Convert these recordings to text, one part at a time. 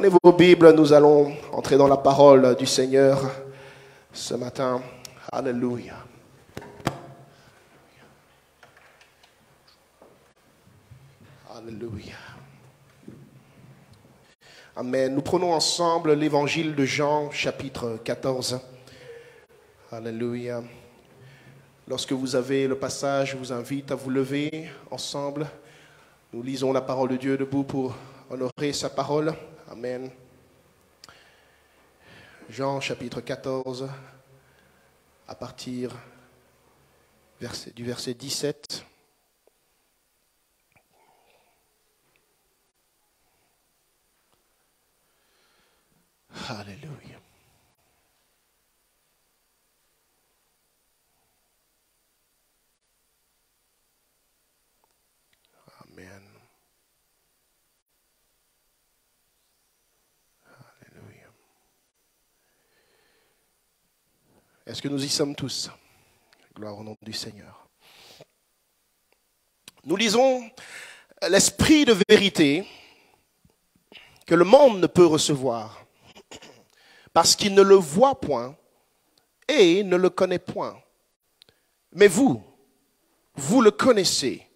Prenez vos Bibles, nous allons entrer dans la parole du Seigneur ce matin. Alléluia. Alléluia. Amen. Nous prenons ensemble l'évangile de Jean, chapitre 14. Alléluia. Lorsque vous avez le passage, je vous invite à vous lever ensemble. Nous lisons la parole de Dieu debout pour honorer sa parole. Amen. Jean chapitre 14, à partir du verset 17. Alléluia. Amen. Alléluia. Est-ce que nous y sommes tous? Gloire au nom du Seigneur. Nous lisons l'esprit de vérité que le monde ne peut recevoir parce qu'il ne le voit point et ne le connaît point. Mais vous le connaissez,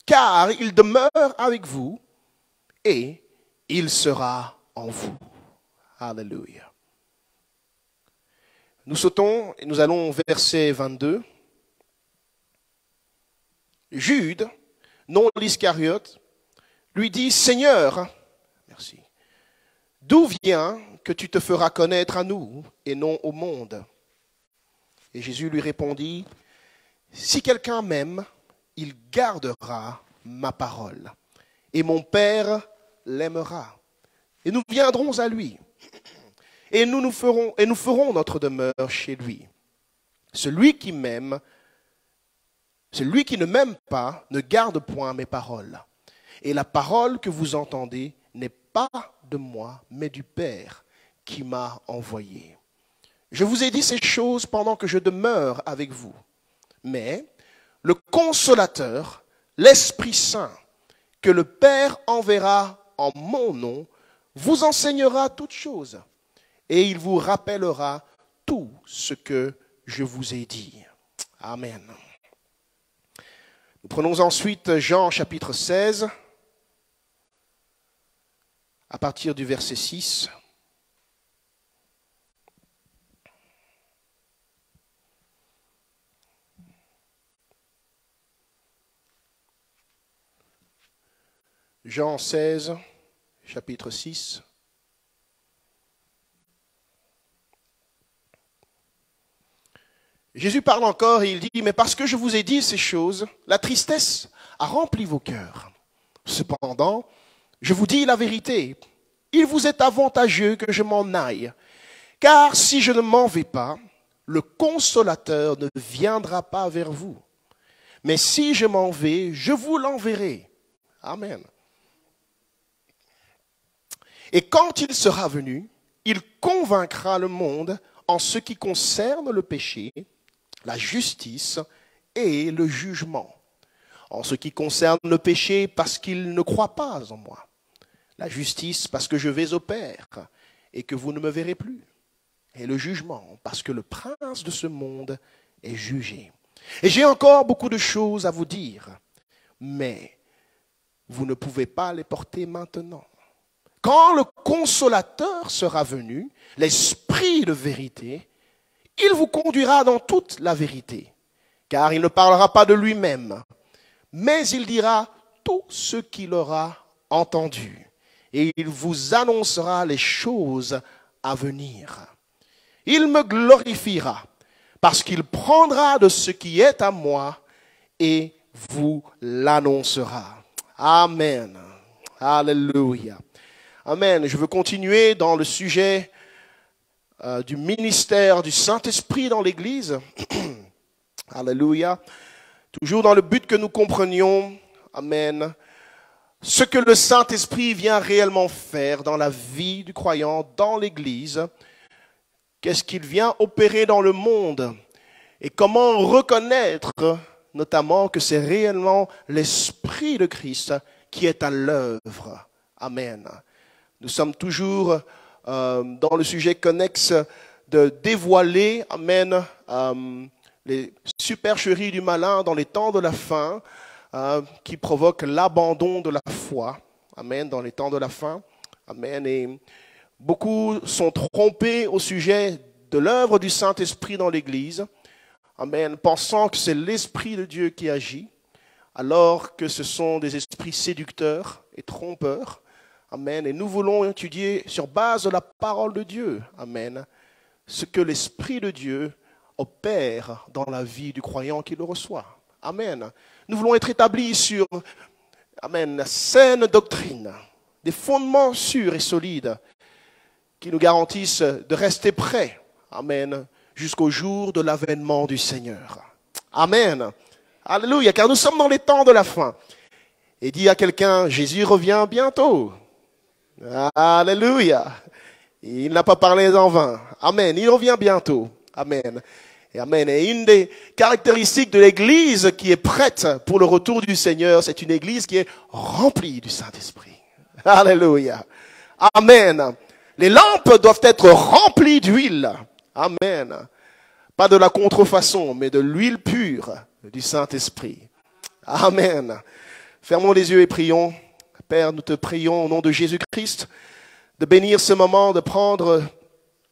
car il demeure avec vous et il sera en vous. Alléluia. Nous sautons et nous allons au verset 22. Jude, non l'Iscariote, lui dit, Seigneur, merci, d'où vient que tu te feras connaître à nous et non au monde? Et Jésus lui répondit, si quelqu'un m'aime, il gardera ma parole. Et mon Père l'aimera. Et nous viendrons à lui. Et nous ferons notre demeure chez lui. Celui qui ne m'aime pas ne garde point mes paroles. Et la parole que vous entendez n'est pas de moi, mais du Père qui m'a envoyé. Je vous ai dit ces choses pendant que je demeure avec vous. Mais le Consolateur, l'Esprit Saint, que le Père enverra en mon nom, vous enseignera toutes choses. Et il vous rappellera tout ce que je vous ai dit. Amen. Nous prenons ensuite Jean chapitre 16, à partir du verset 6. Jean 16, chapitre 6. Jésus parle encore et il dit, mais parce que je vous ai dit ces choses, la tristesse a rempli vos cœurs. Cependant, je vous dis la vérité, il vous est avantageux que je m'en aille, car si je ne m'en vais pas, le Consolateur ne viendra pas vers vous. Mais si je m'en vais, je vous l'enverrai. Amen. Et quand il sera venu, il convaincra le monde en ce qui concerne le péché, la justice et le jugement. En ce qui concerne le péché, parce qu'il ne croit pas en moi. La justice, parce que je vais au Père et que vous ne me verrez plus. Et le jugement, parce que le prince de ce monde est jugé. Et j'ai encore beaucoup de choses à vous dire, mais vous ne pouvez pas les porter maintenant. Quand le Consolateur sera venu, l'Esprit de vérité, il vous conduira dans toute la vérité, car il ne parlera pas de lui-même, mais il dira tout ce qu'il aura entendu, et il vous annoncera les choses à venir. Il me glorifiera, parce qu'il prendra de ce qui est à moi et vous l'annoncera. Amen. Alléluia. Amen. Je veux continuer dans le sujet du ministère du Saint-Esprit dans l'Église. Alléluia. Toujours dans le but que nous comprenions, amen, ce que le Saint-Esprit vient réellement faire dans la vie du croyant, dans l'Église. Qu'est-ce qu'il vient opérer dans le monde et comment reconnaître notamment que c'est réellement l'Esprit de Christ qui est à l'œuvre. Amen. Nous sommes toujours dans le sujet connexe de dévoiler, amen, les supercheries du malin dans les temps de la fin, qui provoquent l'abandon de la foi. Amen, dans les temps de la fin. Amen. Et beaucoup sont trompés au sujet de l'œuvre du Saint-Esprit dans l'Église. Amen, pensant que c'est l'Esprit de Dieu qui agit, alors que ce sont des esprits séducteurs et trompeurs. Amen. Et nous voulons étudier sur base de la parole de Dieu. Amen. Ce que l'Esprit de Dieu opère dans la vie du croyant qui le reçoit. Amen. Nous voulons être établis sur, amen, la saine doctrine, des fondements sûrs et solides qui nous garantissent de rester prêts. Amen. Jusqu'au jour de l'avènement du Seigneur. Amen. Alléluia, car nous sommes dans les temps de la fin. Et dis à quelqu'un, Jésus revient bientôt. Alléluia. Il n'a pas parlé en vain. Amen. Il revient bientôt. Amen. Et amen. Et une des caractéristiques de l'Église qui est prête pour le retour du Seigneur, c'est une Église qui est remplie du Saint-Esprit. Alléluia. Amen. Les lampes doivent être remplies d'huile. Amen. Pas de la contrefaçon, mais de l'huile pure du Saint-Esprit. Amen. Fermons les yeux et prions. Père, nous te prions au nom de Jésus-Christ de bénir ce moment, de prendre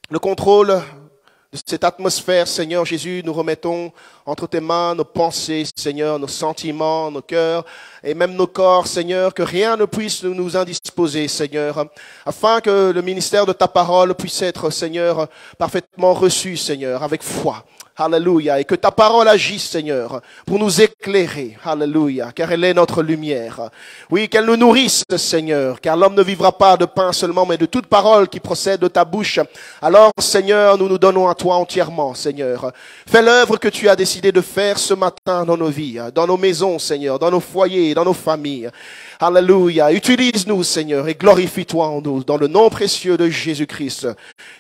le contrôle de cette atmosphère. Seigneur Jésus, nous remettons entre tes mains nos pensées, Seigneur, nos sentiments, nos cœurs et même nos corps, Seigneur, que rien ne puisse nous indisposer, Seigneur, afin que le ministère de ta parole puisse être, Seigneur, parfaitement reçu, Seigneur, avec foi. Alléluia. Et que ta parole agisse, Seigneur, pour nous éclairer. Alléluia. Car elle est notre lumière. Oui, qu'elle nous nourrisse, Seigneur. Car l'homme ne vivra pas de pain seulement, mais de toute parole qui procède de ta bouche. Alors, Seigneur, nous nous donnons à toi entièrement, Seigneur. Fais l'œuvre que tu as décidé de faire ce matin dans nos vies, dans nos maisons, Seigneur, dans nos foyers, dans nos familles. Alléluia. Utilise-nous, Seigneur, et glorifie-toi en nous. Dans le nom précieux de Jésus-Christ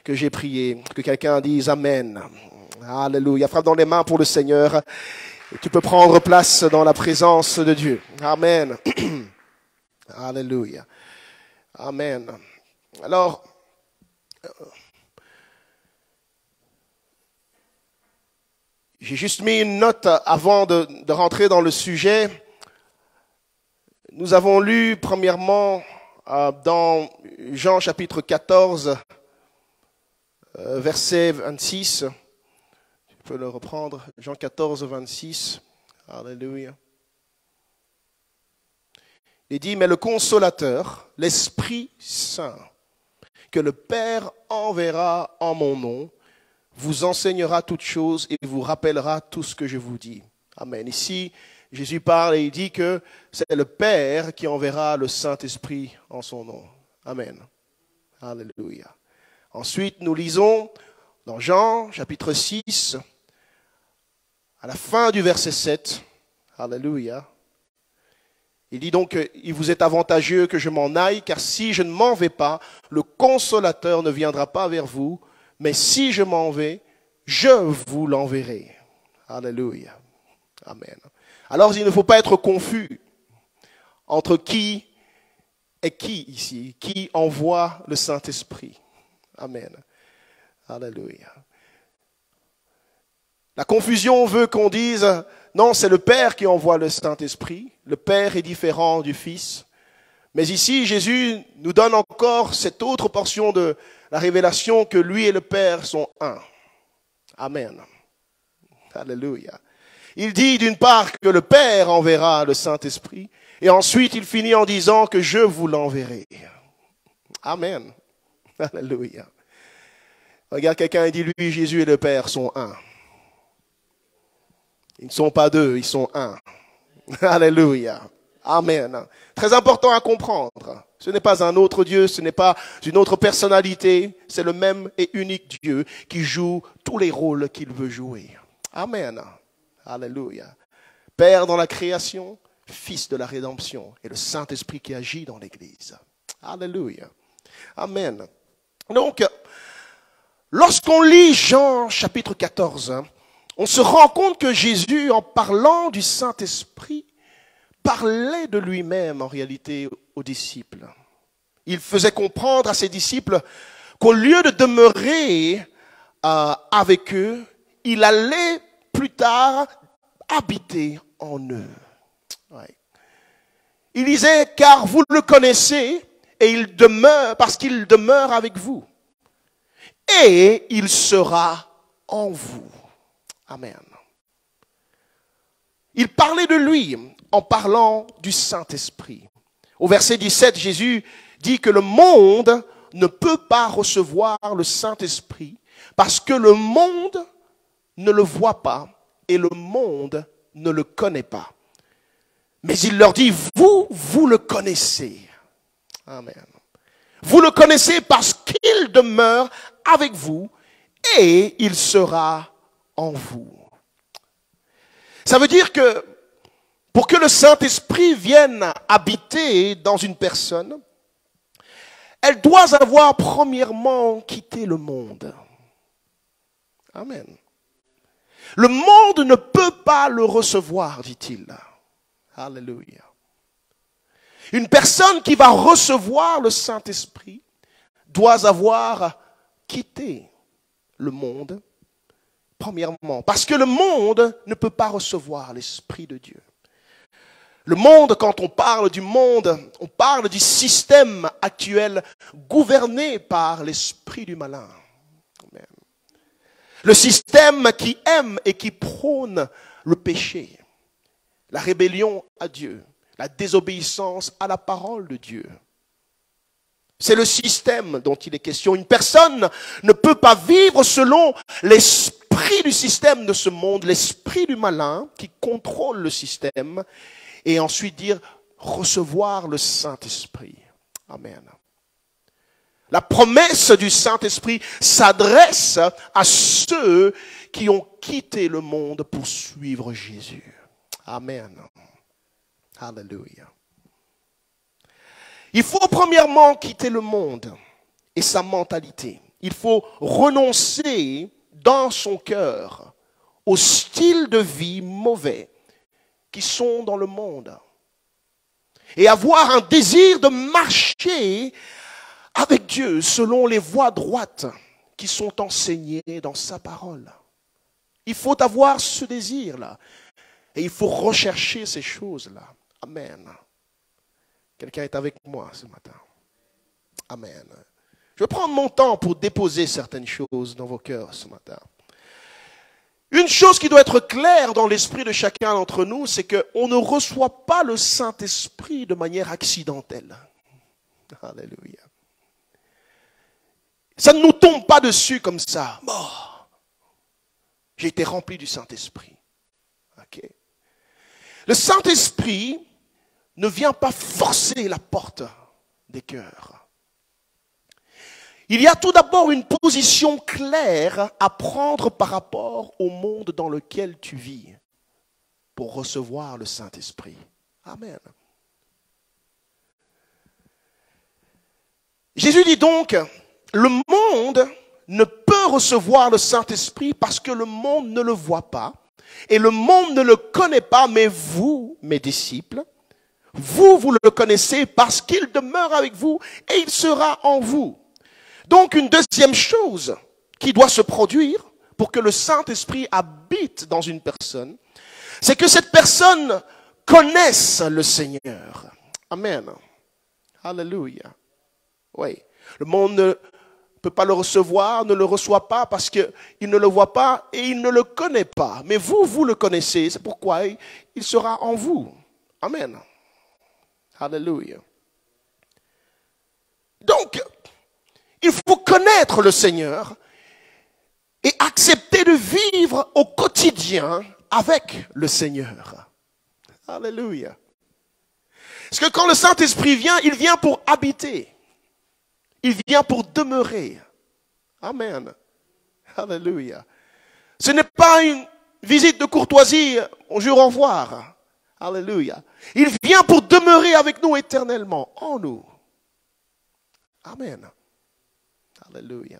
que j'ai prié. Que quelqu'un dise Amen. Alléluia. Frappe dans les mains pour le Seigneur. Et tu peux prendre place dans la présence de Dieu. Amen. Alléluia. Amen. Alors, j'ai juste mis une note avant de rentrer dans le sujet. Nous avons lu premièrement dans Jean chapitre 14, verset 26. Je peux le reprendre, Jean 14, 26. Alléluia. Il dit, mais le consolateur, l'Esprit Saint, que le Père enverra en mon nom, vous enseignera toutes choses et vous rappellera tout ce que je vous dis. Amen. Ici, Jésus parle et il dit que c'est le Père qui enverra le Saint-Esprit en son nom. Amen. Alléluia. Ensuite, nous lisons dans Jean, chapitre 6, à la fin du verset 7, Alléluia, il dit donc, il vous est avantageux que je m'en aille, car si je ne m'en vais pas, le Consolateur ne viendra pas vers vous, mais si je m'en vais, je vous l'enverrai. Alléluia. Amen. Alors, il ne faut pas être confus entre qui est qui ici, qui envoie le Saint-Esprit. Amen. Alléluia. La confusion veut qu'on dise, non, c'est le Père qui envoie le Saint-Esprit. Le Père est différent du Fils. Mais ici, Jésus nous donne encore cette autre portion de la révélation que lui et le Père sont un. Amen. Alléluia. Il dit d'une part que le Père enverra le Saint-Esprit, et ensuite il finit en disant que je vous l'enverrai. Amen. Alléluia. Regarde quelqu'un et dit, lui, Jésus et le Père sont un. Ils ne sont pas deux, ils sont un. Alléluia. Amen. Très important à comprendre. Ce n'est pas un autre Dieu, ce n'est pas une autre personnalité, c'est le même et unique Dieu qui joue tous les rôles qu'il veut jouer. Amen. Alléluia. Père dans la création, Fils de la rédemption et le Saint-Esprit qui agit dans l'Église. Alléluia. Amen. Donc, lorsqu'on lit Jean chapitre 14, on se rend compte que Jésus, en parlant du Saint-Esprit, parlait de lui-même en réalité aux disciples. Il faisait comprendre à ses disciples qu'au lieu de demeurer avec eux, il allait plus tard habiter en eux. Ouais. Il disait, car vous le connaissez et il demeure, parce qu'il demeure avec vous. Et il sera en vous. Amen. Il parlait de lui en parlant du Saint-Esprit. Au verset 17, Jésus dit que le monde ne peut pas recevoir le Saint-Esprit parce que le monde ne le voit pas et le monde ne le connaît pas. Mais il leur dit, vous le connaissez. Amen. Vous le connaissez parce qu'il demeure avec vous et il sera en vous. Ça veut dire que pour que le Saint-Esprit vienne habiter dans une personne, elle doit avoir premièrement quitté le monde. Amen. Le monde ne peut pas le recevoir, dit-il. Alléluia. Une personne qui va recevoir le Saint-Esprit doit avoir quitté le monde, premièrement. Parce que le monde ne peut pas recevoir l'Esprit de Dieu. Le monde, quand on parle du monde, on parle du système actuel gouverné par l'esprit du malin. Amen. Le système qui aime et qui prône le péché, la rébellion à Dieu, la désobéissance à la parole de Dieu. C'est le système dont il est question. Une personne ne peut pas vivre selon l'esprit du système de ce monde, l'esprit du malin qui contrôle le système, et ensuite dire recevoir le Saint-Esprit. Amen. La promesse du Saint-Esprit s'adresse à ceux qui ont quitté le monde pour suivre Jésus. Amen. Alléluia. Il faut premièrement quitter le monde et sa mentalité. Il faut renoncer dans son cœur au style de vie mauvais qui sont dans le monde. Et avoir un désir de marcher avec Dieu selon les voies droites qui sont enseignées dans sa parole. Il faut avoir ce désir-là. Et il faut rechercher ces choses-là. Amen. Quelqu'un est avec moi ce matin. Amen. Je vais prendre mon temps pour déposer certaines choses dans vos cœurs ce matin. Une chose qui doit être claire dans l'esprit de chacun d'entre nous, c'est qu'on ne reçoit pas le Saint-Esprit de manière accidentelle. Alléluia. Ça ne nous tombe pas dessus comme ça. Bon, j'ai été rempli du Saint-Esprit. Ok. Le Saint-Esprit ne vient pas forcer la porte des cœurs. Il y a tout d'abord une position claire à prendre par rapport au monde dans lequel tu vis pour recevoir le Saint-Esprit. Amen. Jésus dit donc, le monde ne peut recevoir le Saint-Esprit parce que le monde ne le voit pas et le monde ne le connaît pas, mais vous, mes disciples, vous le connaissez parce qu'il demeure avec vous et il sera en vous. Donc une deuxième chose qui doit se produire pour que le Saint-Esprit habite dans une personne, c'est que cette personne connaisse le Seigneur. Amen. Alléluia. Oui. Le monde ne peut pas le recevoir, ne le reçoit pas parce qu'il ne le voit pas et il ne le connaît pas. Mais vous le connaissez, c'est pourquoi il sera en vous. Amen. Alléluia. Donc, il faut connaître le Seigneur et accepter de vivre au quotidien avec le Seigneur. Alléluia. Parce que quand le Saint-Esprit vient, il vient pour habiter. Il vient pour demeurer. Amen. Alléluia. Ce n'est pas une visite de courtoisie, bonjour, au revoir. Alléluia. Il vient pour demeurer avec nous éternellement, en nous. Amen. Alléluia.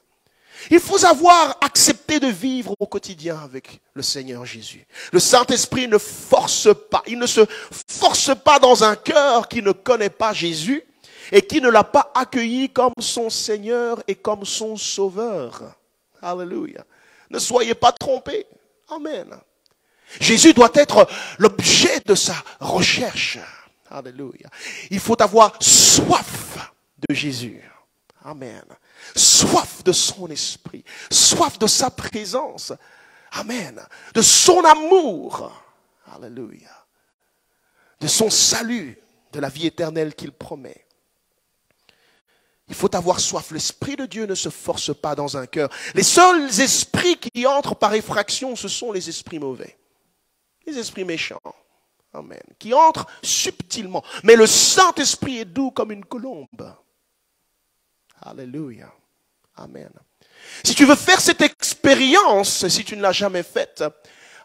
Il faut savoir accepter de vivre au quotidien avec le Seigneur Jésus. Le Saint-Esprit ne force pas. Il ne se force pas dans un cœur qui ne connaît pas Jésus. et qui ne l'a pas accueilli comme son Seigneur et comme son Sauveur. Alléluia. Ne soyez pas trompés. Amen. Jésus doit être l'objet de sa recherche. Alléluia. Il faut avoir soif de Jésus. Amen. Soif de son esprit. Soif de sa présence. Amen. De son amour. Alléluia. De son salut, de la vie éternelle qu'il promet. Il faut avoir soif. L'Esprit de Dieu ne se force pas dans un cœur. Les seuls esprits qui entrent par effraction, ce sont les esprits mauvais. Les esprits méchants. Amen. Qui entrent subtilement. Mais le Saint-Esprit est doux comme une colombe. Alléluia. Amen. Si tu veux faire cette expérience, si tu ne l'as jamais faite,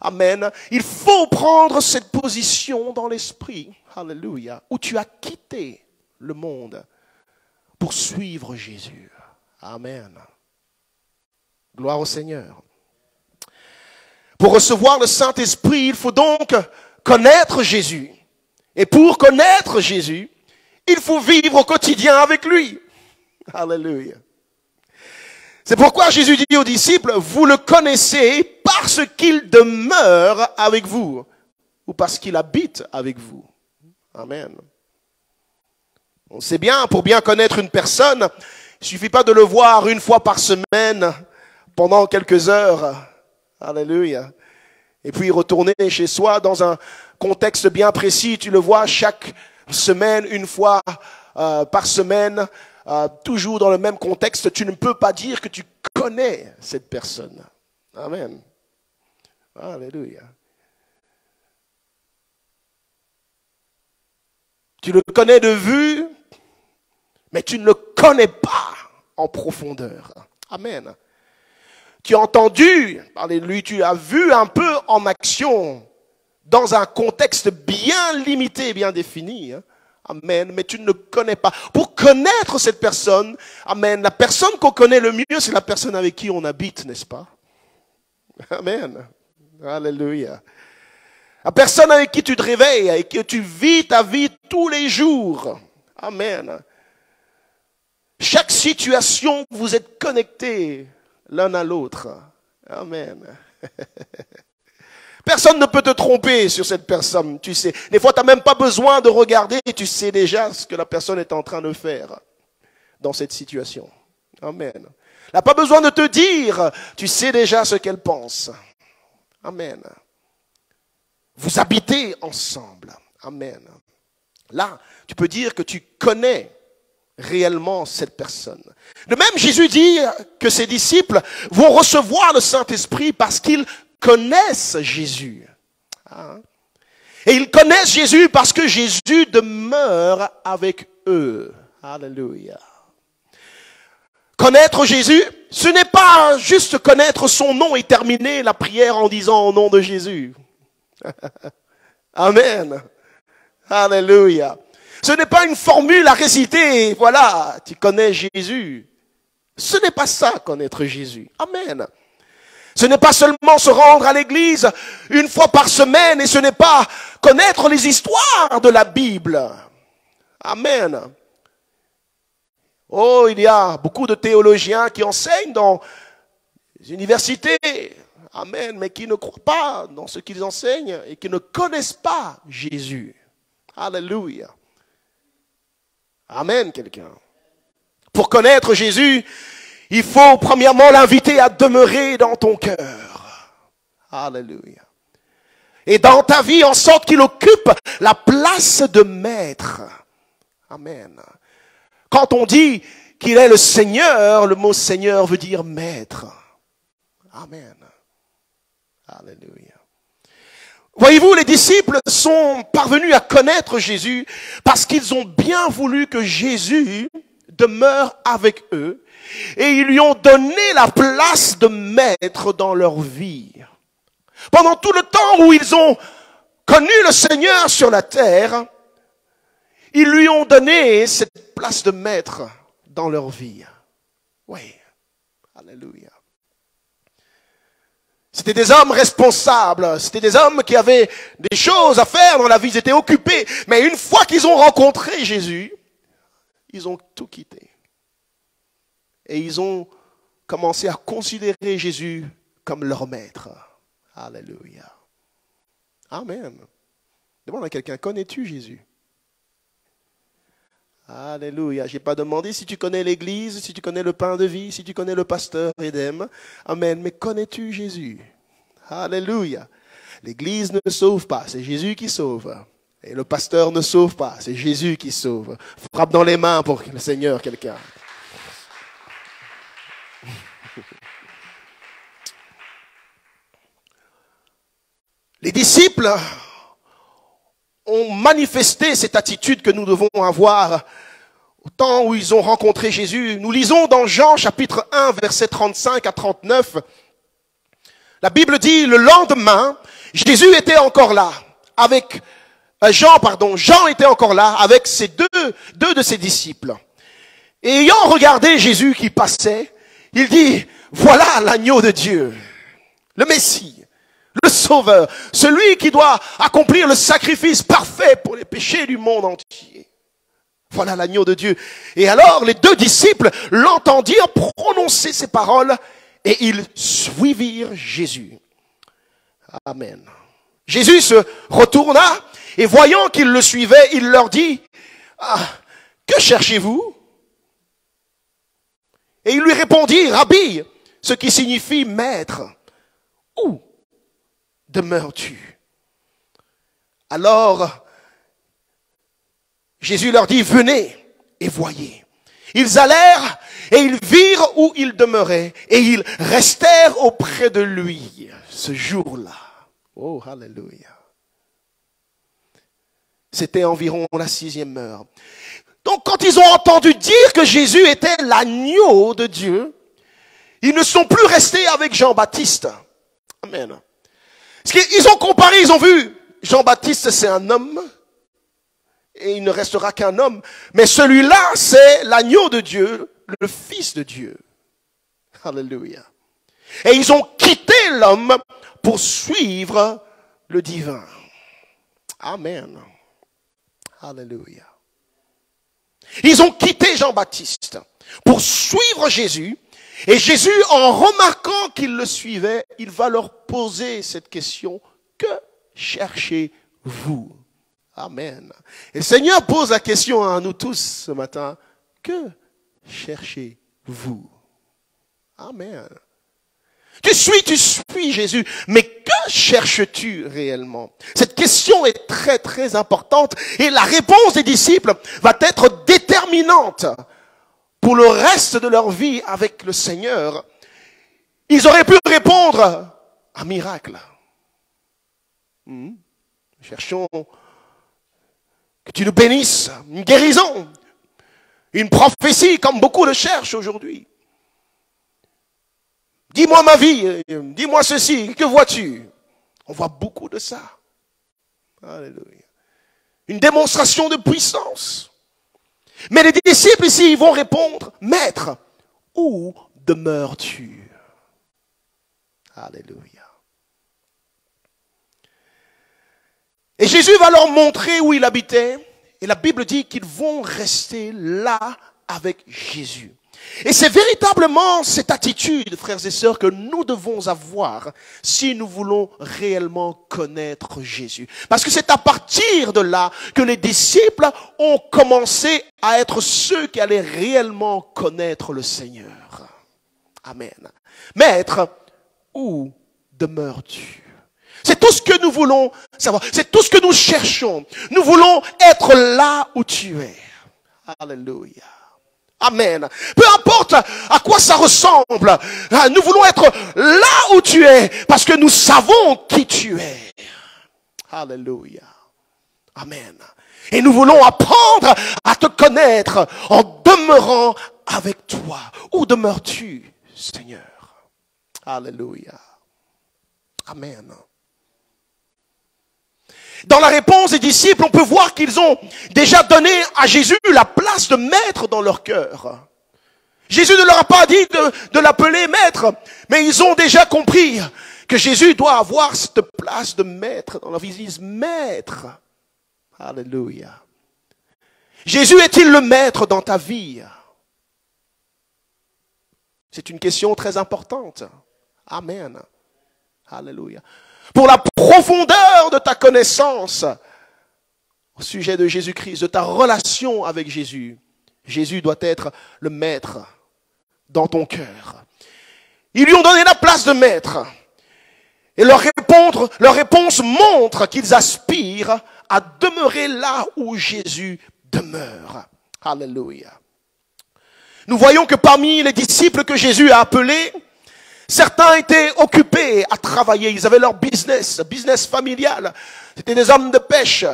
amen, il faut prendre cette position dans l'esprit, alléluia, où tu as quitté le monde pour suivre Jésus. Amen. Gloire au Seigneur. Pour recevoir le Saint-Esprit, il faut donc connaître Jésus. Et pour connaître Jésus, il faut vivre au quotidien avec lui. Alléluia. C'est pourquoi Jésus dit aux disciples, vous le connaissez parce qu'il demeure avec vous, ou parce qu'il habite avec vous. Amen. On sait bien, pour bien connaître une personne, il ne suffit pas de le voir une fois par semaine, pendant quelques heures. Alléluia. Et puis retourner chez soi dans un contexte bien précis. Tu le vois chaque semaine, une fois par semaine, toujours dans le même contexte. Tu ne peux pas dire que tu connais cette personne. Amen. Alléluia. Tu le connais de vue, mais tu ne le connais pas en profondeur. Amen. Tu as entendu parler de lui, tu as vu un peu en action, dans un contexte bien limité, bien défini. Amen, mais tu ne le connais pas. Pour connaître cette personne, amen, la personne qu'on connaît le mieux, c'est la personne avec qui on habite, n'est-ce pas? Amen. Alléluia. La personne avec qui tu te réveilles et que tu vis ta vie tous les jours. Amen. Chaque situation, vous êtes connectés l'un à l'autre. Amen. Personne ne peut te tromper sur cette personne, tu sais. Des fois, tu n'as même pas besoin de regarder, tu sais déjà ce que la personne est en train de faire dans cette situation. Amen. Elle n'a pas besoin de te dire, tu sais déjà ce qu'elle pense. Amen. Vous habitez ensemble. Amen. Là, tu peux dire que tu connais réellement cette personne. De même, Jésus dit que ses disciples vont recevoir le Saint-Esprit parce qu'ils connaissent Jésus. Et ils connaissent Jésus parce que Jésus demeure avec eux. Alléluia. Connaître Jésus, ce n'est pas juste connaître son nom et terminer la prière en disant au nom de Jésus. Amen. Alléluia. Ce n'est pas une formule à réciter, voilà, tu connais Jésus. Ce n'est pas ça, connaître Jésus. Amen. Ce n'est pas seulement se rendre à l'église une fois par semaine et ce n'est pas connaître les histoires de la Bible. Amen. Oh, il y a beaucoup de théologiens qui enseignent dans les universités. Amen. Mais qui ne croient pas dans ce qu'ils enseignent et qui ne connaissent pas Jésus. Alléluia. Amen, quelqu'un. Pour connaître Jésus, il faut premièrement l'inviter à demeurer dans ton cœur. Alléluia. Et dans ta vie, en sorte qu'il occupe la place de maître. Amen. Quand on dit qu'il est le Seigneur, le mot Seigneur veut dire maître. Amen. Alléluia. Voyez-vous, les disciples sont parvenus à connaître Jésus parce qu'ils ont bien voulu que Jésus demeure avec eux et ils lui ont donné la place de maître dans leur vie. Pendant tout le temps où ils ont connu le Seigneur sur la terre, ils lui ont donné cette place de maître dans leur vie. Oui. Alléluia. C'était des hommes responsables, c'était des hommes qui avaient des choses à faire dans la vie, ils étaient occupés. Mais une fois qu'ils ont rencontré Jésus, ils ont tout quitté. Et ils ont commencé à considérer Jésus comme leur maître. Alléluia. Amen. Demande à quelqu'un, connais-tu Jésus? Alléluia. Je n'ai pas demandé si tu connais l'église, si tu connais le pain de vie, si tu connais le pasteur Edem. Amen. Mais connais-tu Jésus? Alléluia. L'église ne sauve pas, c'est Jésus qui sauve. Et le pasteur ne sauve pas, c'est Jésus qui sauve. Frappe dans les mains pour le Seigneur, quelqu'un. Les disciples ont manifesté cette attitude que nous devons avoir au temps où ils ont rencontré Jésus. Nous lisons dans Jean chapitre 1, versets 35 à 39. La Bible dit, le lendemain, Jésus était encore là avec Jean était encore là avec ses deux de ses disciples. Et ayant regardé Jésus qui passait, il dit, voilà l'agneau de Dieu, le Messie, le Sauveur, celui qui doit accomplir le sacrifice parfait pour les péchés du monde entier. Voilà l'agneau de Dieu. Et alors les deux disciples l'entendirent prononcer ces paroles et ils suivirent Jésus. Amen. Jésus se retourna et voyant qu'ils le suivaient, il leur dit, que cherchez-vous? Et ils lui répondirent, Rabbi, ce qui signifie maître. Où demeures-tu? Alors, Jésus leur dit, venez et voyez. Ils allèrent et ils virent où il demeurait et ils restèrent auprès de lui ce jour-là. Oh, alléluia. C'était environ la 6e heure. Donc quand ils ont entendu dire que Jésus était l'agneau de Dieu, ils ne sont plus restés avec Jean-Baptiste. Amen. Parce qu'ils ont comparé, ils ont vu, Jean-Baptiste c'est un homme, et il ne restera qu'un homme. Mais celui-là, c'est l'agneau de Dieu, le Fils de Dieu. Alléluia. Et ils ont quitté l'homme pour suivre le divin. Amen. Alléluia. Ils ont quitté Jean-Baptiste pour suivre Jésus. Et Jésus, en remarquant qu'ils le suivaient, il va leur poser cette question. Que cherchez-vous? Amen. Et le Seigneur pose la question à nous tous ce matin. Que cherchez-vous? Amen. Tu suis Jésus, mais que cherches-tu réellement? Cette question est très très importante et la réponse des disciples va être déterminante pour le reste de leur vie avec le Seigneur. Ils auraient pu répondre un miracle. Nous cherchons que tu nous bénisses, une guérison, une prophétie comme beaucoup le cherchent aujourd'hui. Dis-moi ma vie, dis-moi ceci, que vois-tu? On voit beaucoup de ça. Alléluia. Une démonstration de puissance. Mais les disciples ici, ils vont répondre, Maître, où demeures-tu? Alléluia. Et Jésus va leur montrer où il habitait. Et la Bible dit qu'ils vont rester là avec Jésus. Et c'est véritablement cette attitude, frères et sœurs, que nous devons avoir si nous voulons réellement connaître Jésus. Parce que c'est à partir de là que les disciples ont commencé à être ceux qui allaient réellement connaître le Seigneur. Amen. Maître, où demeures-tu? C'est tout ce que nous voulons savoir. C'est tout ce que nous cherchons. Nous voulons être là où tu es. Alléluia. Amen. Peu importe à quoi ça ressemble, nous voulons être là où tu es parce que nous savons qui tu es. Alléluia. Amen. Et nous voulons apprendre à te connaître en demeurant avec toi. Où demeures-tu, Seigneur? Alléluia. Amen. Dans la réponse des disciples, on peut voir qu'ils ont déjà donné à Jésus la place de maître dans leur cœur. Jésus ne leur a pas dit de l'appeler maître, mais ils ont déjà compris que Jésus doit avoir cette place de maître dans leur vie. Ils disent maître. Alléluia. Jésus est-il le maître dans ta vie? C'est une question très importante. Amen. Alléluia. Pour la profondeur de ta connaissance au sujet de Jésus-Christ, de ta relation avec Jésus, Jésus doit être le maître dans ton cœur. Ils lui ont donné la place de maître. Et leur réponse montre qu'ils aspirent à demeurer là où Jésus demeure. Alléluia. Nous voyons que parmi les disciples que Jésus a appelés, certains étaient occupés à travailler. Ils avaient leur business familial. C'était des hommes de pêche.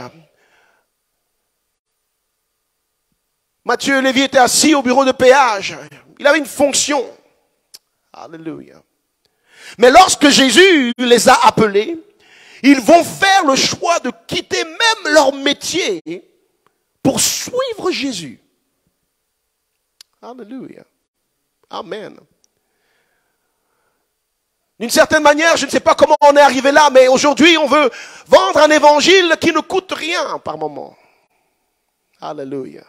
Matthieu Lévy était assis au bureau de péage. Il avait une fonction. Alléluia. Mais lorsque Jésus les a appelés, ils vont faire le choix de quitter même leur métier pour suivre Jésus. Alléluia. Amen. D'une certaine manière, je ne sais pas comment on est arrivé là, mais aujourd'hui, on veut vendre un évangile qui ne coûte rien par moment. Alléluia.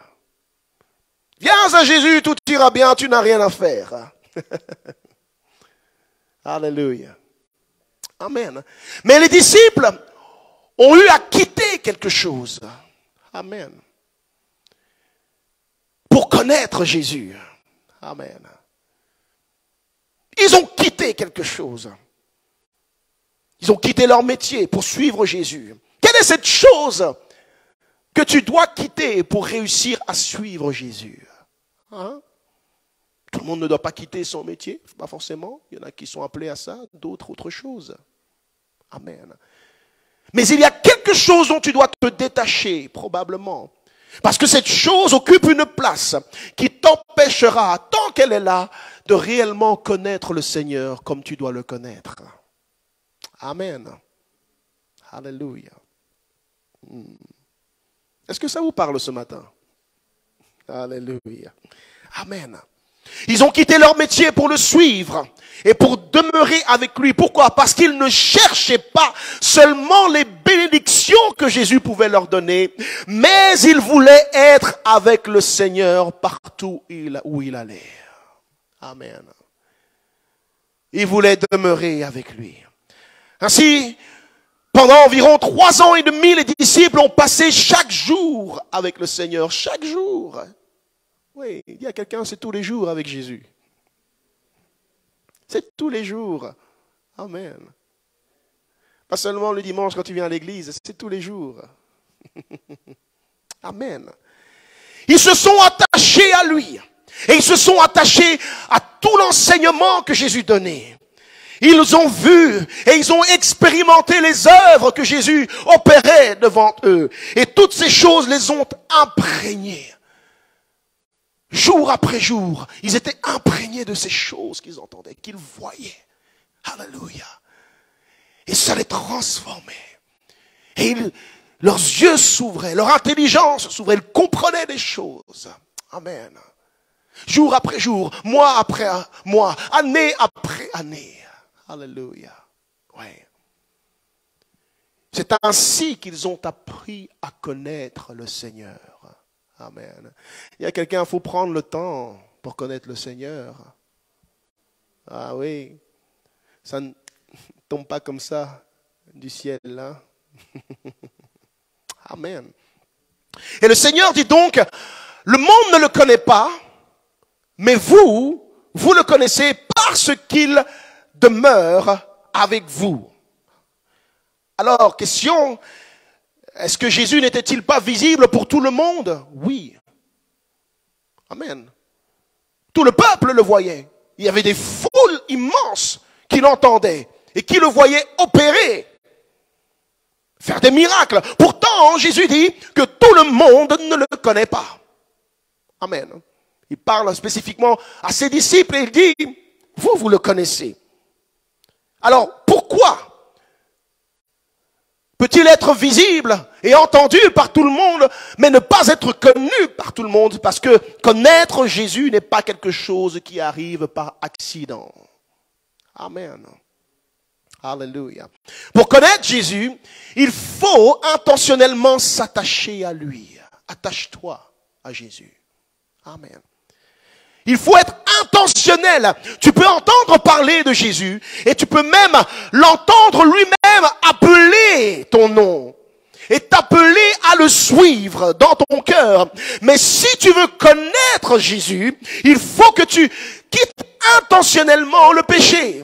Viens à Jésus, tout ira bien, tu n'as rien à faire. Alléluia. Amen. Mais les disciples ont eu à quitter quelque chose. Amen. Pour connaître Jésus. Amen. Ils ont quitté quelque chose. Ils ont quitté leur métier pour suivre Jésus. Quelle est cette chose que tu dois quitter pour réussir à suivre Jésus? Hein? Tout le monde ne doit pas quitter son métier, pas forcément. Il y en a qui sont appelés à ça, d'autres autre chose. Amen. Mais il y a quelque chose dont tu dois te détacher, probablement. Parce que cette chose occupe une place qui t'empêchera, tant qu'elle est là, de réellement connaître le Seigneur comme tu dois le connaître. Amen. Alléluia. Est-ce que ça vous parle ce matin? Alléluia. Amen. Ils ont quitté leur métier pour le suivre et pour demeurer avec lui. Pourquoi? Parce qu'ils ne cherchaient pas seulement les bénédictions que Jésus pouvait leur donner, mais ils voulaient être avec le Seigneur partout où il allait. Amen. Ils voulaient demeurer avec lui. Ainsi, pendant environ 3 ans et demi, les disciples ont passé chaque jour avec le Seigneur. Chaque jour. Oui, il y a quelqu'un, c'est tous les jours avec Jésus. C'est tous les jours. Amen. Pas seulement le dimanche quand tu viens à l'église, c'est tous les jours. Amen. Ils se sont attachés à lui. Et ils se sont attachés à tout l'enseignement que Jésus donnait. Ils ont vu et ils ont expérimenté les œuvres que Jésus opérait devant eux. Et toutes ces choses les ont imprégnés. Jour après jour, ils étaient imprégnés de ces choses qu'ils entendaient, qu'ils voyaient. Alléluia. Et ça les transformait. Et leurs yeux s'ouvraient, leur intelligence s'ouvrait, ils comprenaient des choses. Amen. Jour après jour, mois après mois, année après année. Alléluia. Ouais. C'est ainsi qu'ils ont appris à connaître le Seigneur. Amen. Il y a quelqu'un, il faut prendre le temps pour connaître le Seigneur. Ah oui, ça ne tombe pas comme ça du ciel là. Amen. Et le Seigneur dit donc, le monde ne le connaît pas, mais vous le connaissez parce qu'il demeure avec vous. Alors, question, est-ce que Jésus n'était-il pas visible pour tout le monde? Oui. Amen. Tout le peuple le voyait. Il y avait des foules immenses qui l'entendaient et qui le voyaient opérer, faire des miracles. Pourtant, Jésus dit que tout le monde ne le connaît pas. Amen. Il parle spécifiquement à ses disciples et il dit, vous le connaissez. Alors, pourquoi peut-il être visible et entendu par tout le monde, mais ne pas être connu par tout le monde? Parce que connaître Jésus n'est pas quelque chose qui arrive par accident. Amen. Alléluia. Pour connaître Jésus, il faut intentionnellement s'attacher à lui. Attache-toi à Jésus. Amen. Il faut être intentionnel. Tu peux entendre parler de Jésus et tu peux même l'entendre lui-même appeler ton nom et t'appeler à le suivre dans ton cœur. Mais si tu veux connaître Jésus, il faut que tu quittes intentionnellement le péché.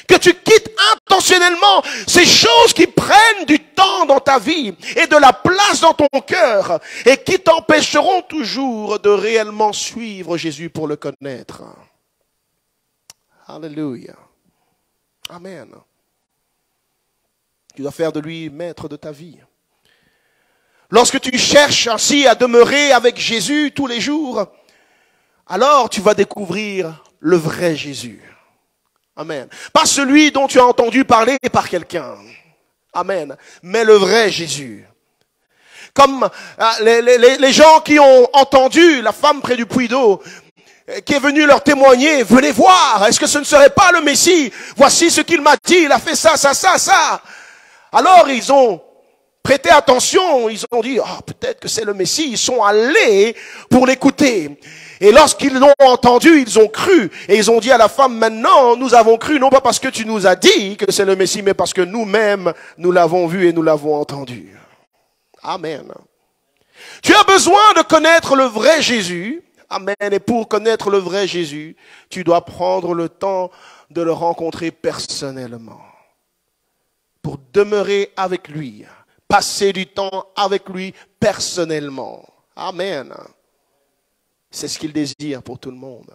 Que tu quittes intentionnellement ces choses qui prennent du temps dans ta vie et de la place dans ton cœur et qui t'empêcheront toujours de réellement suivre Jésus pour le connaître. Alléluia. Amen. Tu dois faire de lui maître de ta vie. Lorsque tu cherches ainsi à demeurer avec Jésus tous les jours, alors tu vas découvrir le vrai Jésus. Amen. Pas celui dont tu as entendu parler par quelqu'un. Amen. Mais le vrai Jésus. Comme les gens qui ont entendu la femme près du puits d'eau, qui est venue leur témoigner, venez voir, est-ce que ce ne serait pas le Messie? Voici ce qu'il m'a dit, il a fait ça, ça, ça, ça. Alors ils ont prêté attention, ils ont dit, oh, peut-être que c'est le Messie, ils sont allés pour l'écouter. Et lorsqu'ils l'ont entendu, ils ont cru. Et ils ont dit à la femme, maintenant, nous avons cru, non pas parce que tu nous as dit que c'est le Messie, mais parce que nous-mêmes, nous l'avons vu et nous l'avons entendu. Amen. Tu as besoin de connaître le vrai Jésus. Amen. Et pour connaître le vrai Jésus, tu dois prendre le temps de le rencontrer personnellement. Pour demeurer avec lui. Passer du temps avec lui personnellement. Amen. C'est ce qu'il désire pour tout le monde.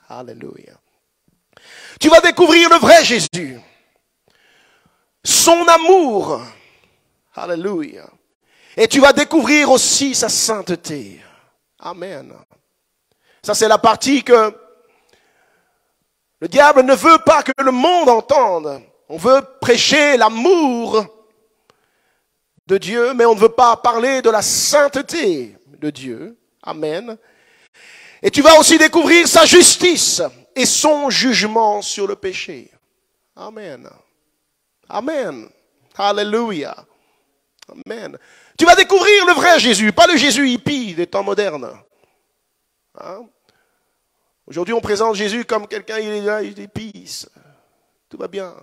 Alléluia. Tu vas découvrir le vrai Jésus. Son amour. Alléluia. Et tu vas découvrir aussi sa sainteté. Amen. Ça, c'est la partie que le diable ne veut pas que le monde entende. On veut prêcher l'amour de Dieu, mais on ne veut pas parler de la sainteté de Dieu. Amen. Et tu vas aussi découvrir sa justice et son jugement sur le péché. Amen. Amen. Alléluia. Amen. Tu vas découvrir le vrai Jésus, pas le Jésus hippie des temps modernes. Hein? Aujourd'hui, on présente Jésus comme quelqu'un, il est là, il est peace. Tout va bien.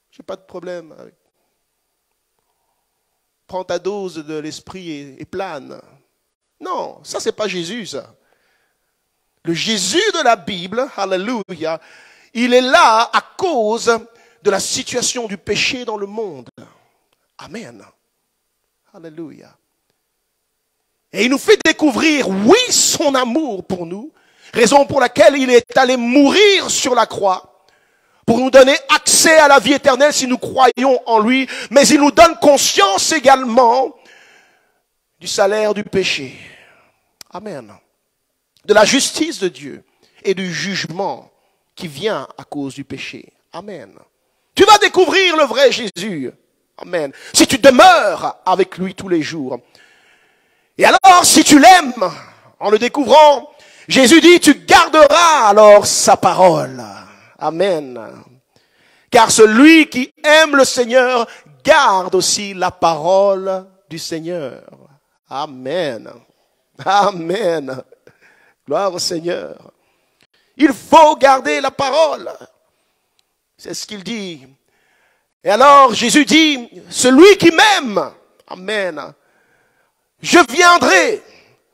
J'ai pas de problème. Prends ta dose de l'esprit et plane. Non, ça c'est pas Jésus, ça. Le Jésus de la Bible, alléluia, il est là à cause de la situation du péché dans le monde. Amen. Alléluia. Et il nous fait découvrir, oui, son amour pour nous, raison pour laquelle il est allé mourir sur la croix, pour nous donner accès à la vie éternelle si nous croyons en lui, mais il nous donne conscience également du salaire du péché. Amen. De la justice de Dieu et du jugement qui vient à cause du péché. Amen. Tu vas découvrir le vrai Jésus. Amen. Si tu demeures avec lui tous les jours. Et alors, si tu l'aimes, en le découvrant, Jésus dit, tu garderas alors sa parole. Amen. Car celui qui aime le Seigneur garde aussi la parole du Seigneur. Amen. Amen. Gloire au Seigneur. Il faut garder la parole. C'est ce qu'il dit. Et alors Jésus dit, celui qui m'aime, amen, je viendrai,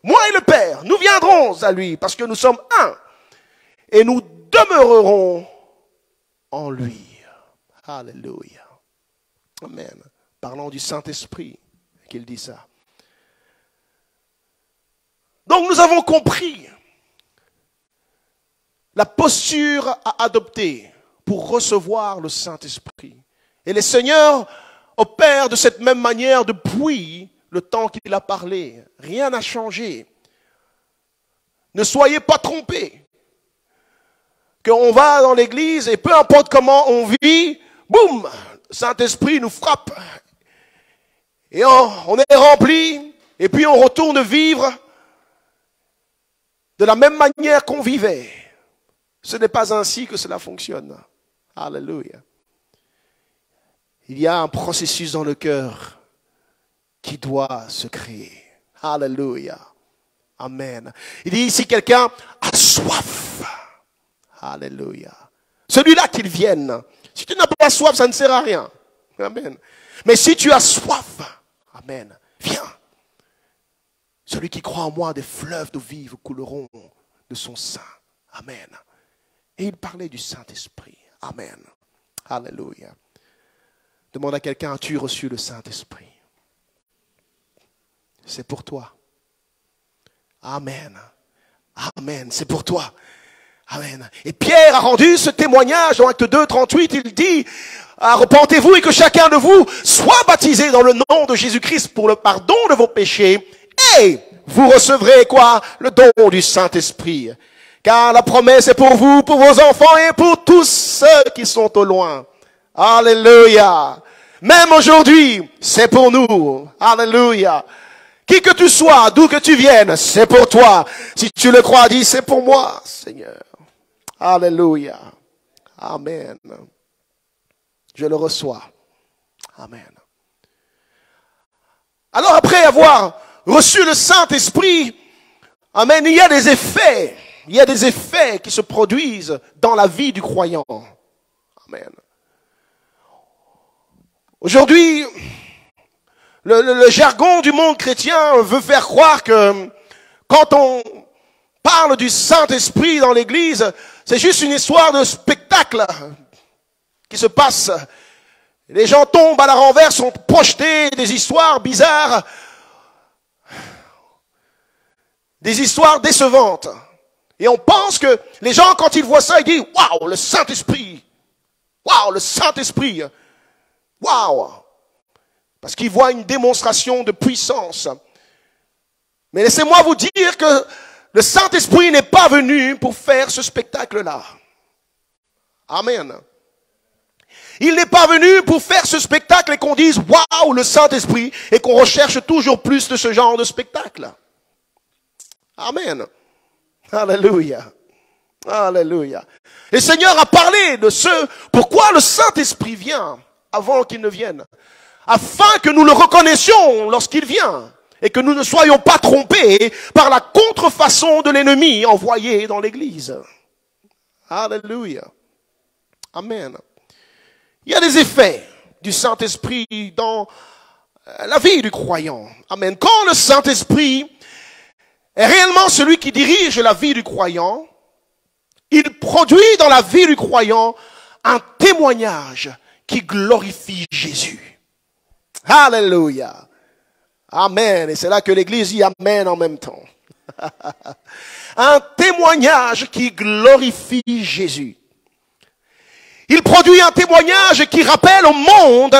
moi et le Père, nous viendrons à lui parce que nous sommes un et nous demeurerons en lui. Alléluia. Amen. Parlons du Saint-Esprit qu'il dit ça. Donc nous avons compris la posture à adopter pour recevoir le Saint-Esprit. Et le Seigneur opère de cette même manière depuis le temps qu'il a parlé. Rien n'a changé. Ne soyez pas trompés. Qu'on va dans l'église et peu importe comment on vit, boum, le Saint-Esprit nous frappe. Et on est rempli et puis on retourne vivre de la même manière qu'on vivait. Ce n'est pas ainsi que cela fonctionne. Alléluia. Il y a un processus dans le cœur qui doit se créer. Alléluia. Amen. Il dit, si quelqu'un a soif, alléluia. Celui-là qu'il vienne. Si tu n'as pas soif, ça ne sert à rien. Amen. Mais si tu as soif, amen, viens. Celui qui croit en moi, des fleuves d'eau vive couleront de son sein. Amen. Et il parlait du Saint-Esprit. Amen. Alléluia. Demande à quelqu'un, as-tu reçu le Saint-Esprit? C'est pour toi. Amen. Amen. C'est pour toi. Amen. Et Pierre a rendu ce témoignage dans Acte 2, 38. Il dit, repentez-vous et que chacun de vous soit baptisé dans le nom de Jésus-Christ pour le pardon de vos péchés. Et vous recevrez quoi? Le don du Saint-Esprit. Car la promesse est pour vous, pour vos enfants et pour tous ceux qui sont au loin. Alléluia. Même aujourd'hui, c'est pour nous. Alléluia. Qui que tu sois, d'où que tu viennes, c'est pour toi. Si tu le crois, dis, c'est pour moi, Seigneur. Alléluia. Amen. Je le reçois. Amen. Alors après avoir reçu le Saint-Esprit, amen, il y a des effets. Il y a des effets qui se produisent dans la vie du croyant. Amen. Aujourd'hui, le jargon du monde chrétien veut faire croire que quand on parle du Saint-Esprit dans l'église, c'est juste une histoire de spectacle qui se passe. Les gens tombent à la renverse, sont projetés des histoires bizarres, des histoires décevantes. Et on pense que les gens, quand ils voient ça, ils disent « Waouh, le Saint-Esprit! Waouh, le Saint-Esprit! Waouh !» Parce qu'ils voient une démonstration de puissance. Mais laissez-moi vous dire que le Saint-Esprit n'est pas venu pour faire ce spectacle-là. Amen. Il n'est pas venu pour faire ce spectacle et qu'on dise « Waouh, le Saint-Esprit » et qu'on recherche toujours plus de ce genre de spectacle. Amen. Alléluia. Alléluia. Le Seigneur a parlé de ce pourquoi le Saint-Esprit vient avant qu'il ne vienne. Afin que nous le reconnaissions lorsqu'il vient. Et que nous ne soyons pas trompés par la contrefaçon de l'ennemi envoyé dans l'église. Alléluia. Amen. Il y a des effets du Saint-Esprit dans la vie du croyant. Amen. Quand le Saint-Esprit est réellement celui qui dirige la vie du croyant, il produit dans la vie du croyant un témoignage qui glorifie Jésus. Alléluia. Amen. Et c'est là que l'Église dit Amen en même temps. Un témoignage qui glorifie Jésus. Il produit un témoignage qui rappelle au monde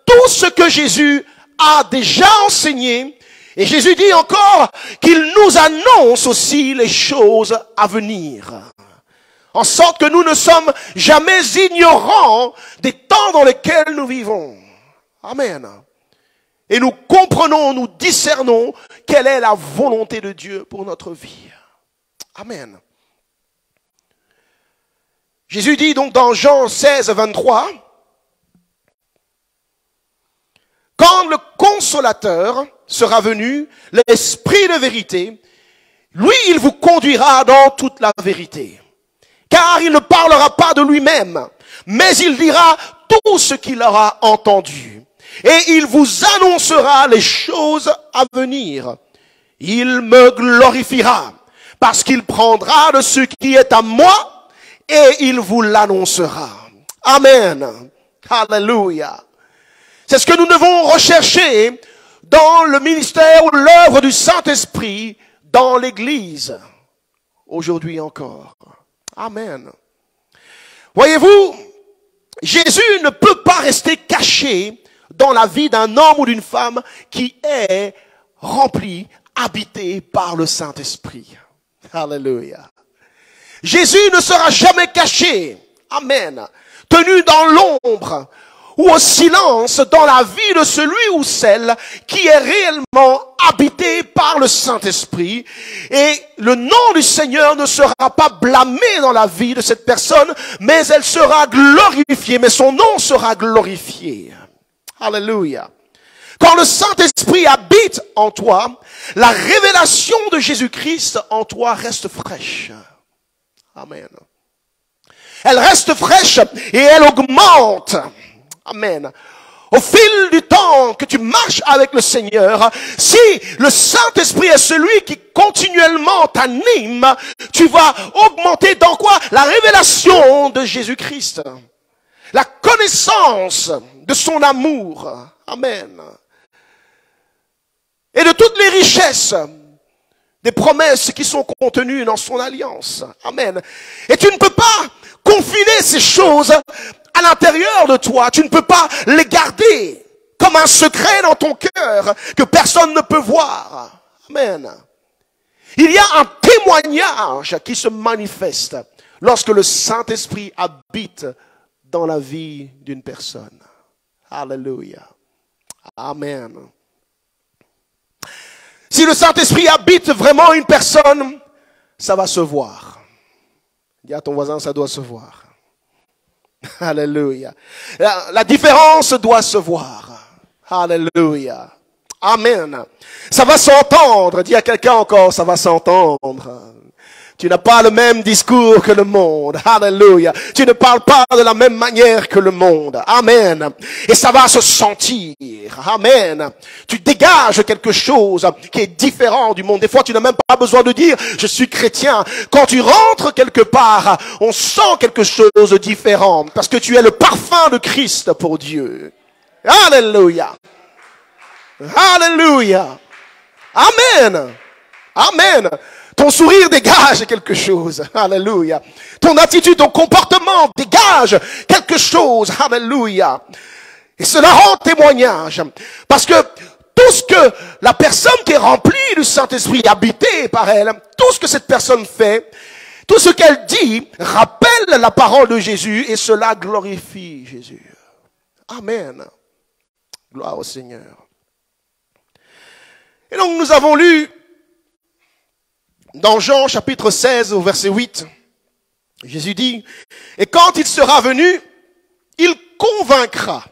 tout ce que Jésus a déjà enseigné. Et Jésus dit encore qu'il nous annonce aussi les choses à venir. En sorte que nous ne sommes jamais ignorants des temps dans lesquels nous vivons. Amen. Et nous comprenons, nous discernons quelle est la volonté de Dieu pour notre vie. Amen. Jésus dit donc dans Jean 16, 23, « Quand le Consolateur sera venu, l'Esprit de vérité, lui, il vous conduira dans toute la vérité. Car il ne parlera pas de lui-même, mais il dira tout ce qu'il aura entendu. Et il vous annoncera les choses à venir. Il me glorifiera, parce qu'il prendra de ce qui est à moi, et il vous l'annoncera. » Amen. Alléluia. C'est ce que nous devons rechercher dans le ministère ou l'œuvre du Saint-Esprit dans l'Église. Aujourd'hui encore. Amen. Voyez-vous, Jésus ne peut pas rester caché dans la vie d'un homme ou d'une femme qui est rempli, habité par le Saint-Esprit. Alléluia. Jésus ne sera jamais caché. Amen. Tenu dans l'ombre ou au silence dans la vie de celui ou celle qui est réellement habité par le Saint-Esprit. Et le nom du Seigneur ne sera pas blâmé dans la vie de cette personne, mais elle sera glorifiée, mais son nom sera glorifié. Alléluia. Quand le Saint-Esprit habite en toi, la révélation de Jésus-Christ en toi reste fraîche. Amen. Elle reste fraîche et elle augmente. Amen. Au fil du temps que tu marches avec le Seigneur, si le Saint-Esprit est celui qui continuellement t'anime, tu vas augmenter dans quoi? La révélation de Jésus-Christ. La connaissance de son amour. Amen. Et de toutes les richesses des promesses qui sont contenues dans son alliance. Amen. Et tu ne peux pas confiner ces choses à l'intérieur de toi. Tu ne peux pas les garder comme un secret dans ton cœur que personne ne peut voir. Amen. Il y a un témoignage qui se manifeste lorsque le Saint-Esprit habite dans la vie d'une personne. Alléluia. Amen. Si le Saint-Esprit habite vraiment une personne, ça va se voir. Dis à ton voisin, ça doit se voir. Alléluia. La différence doit se voir. Alléluia. Amen. Ça va s'entendre. Dis à quelqu'un encore, ça va s'entendre. Tu n'as pas le même discours que le monde. Alléluia. Tu ne parles pas de la même manière que le monde. Amen. Et ça va se sentir. Amen. Tu dégages quelque chose qui est différent du monde. Des fois, tu n'as même pas besoin de dire, je suis chrétien. Quand tu rentres quelque part, on sent quelque chose de différent. Parce que tu es le parfum de Christ pour Dieu. Alléluia. Alléluia. Amen. Amen. Ton sourire dégage quelque chose. Alléluia. Ton attitude, ton comportement dégage quelque chose. Alléluia. Et cela rend témoignage. Parce que tout ce que la personne qui est remplie du Saint-Esprit, habitée par elle, tout ce que cette personne fait, tout ce qu'elle dit, rappelle la parole de Jésus et cela glorifie Jésus. Amen. Gloire au Seigneur. Et donc nous avons lu dans Jean chapitre 16 au verset 8, Jésus dit, et quand il sera venu, il convaincra.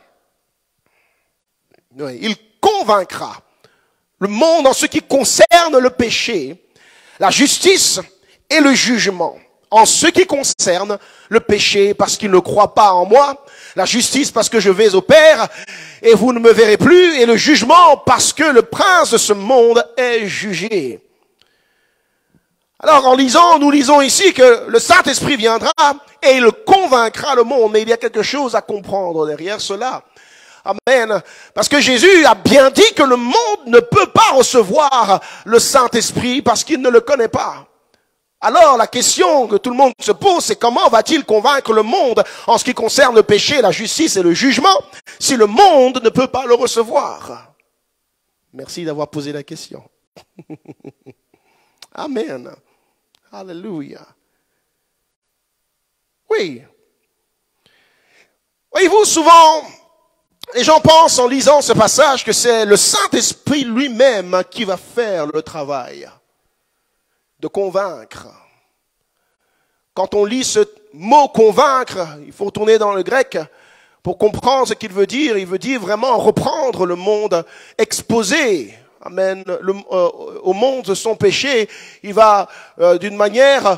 Oui, il convaincra le monde en ce qui concerne le péché, la justice et le jugement. En ce qui concerne le péché, parce qu'il ne croit pas en moi, la justice parce que je vais au Père et vous ne me verrez plus, et le jugement parce que le prince de ce monde est jugé. Alors en lisant, nous lisons ici que le Saint-Esprit viendra et il convaincra le monde, mais il y a quelque chose à comprendre derrière cela. Amen. Parce que Jésus a bien dit que le monde ne peut pas recevoir le Saint-Esprit parce qu'il ne le connaît pas. Alors la question que tout le monde se pose, c'est comment va-t-il convaincre le monde en ce qui concerne le péché, la justice et le jugement si le monde ne peut pas le recevoir? Merci d'avoir posé la question. Amen. Alléluia. Oui. Voyez-vous, souvent, les gens pensent en lisant ce passage que c'est le Saint-Esprit lui-même qui va faire le travail de convaincre. Quand on lit ce mot convaincre, il faut retourner dans le grec pour comprendre ce qu'il veut dire. Il veut dire vraiment reprendre le monde, exposer, amen, au monde de son péché. Il va d'une manière,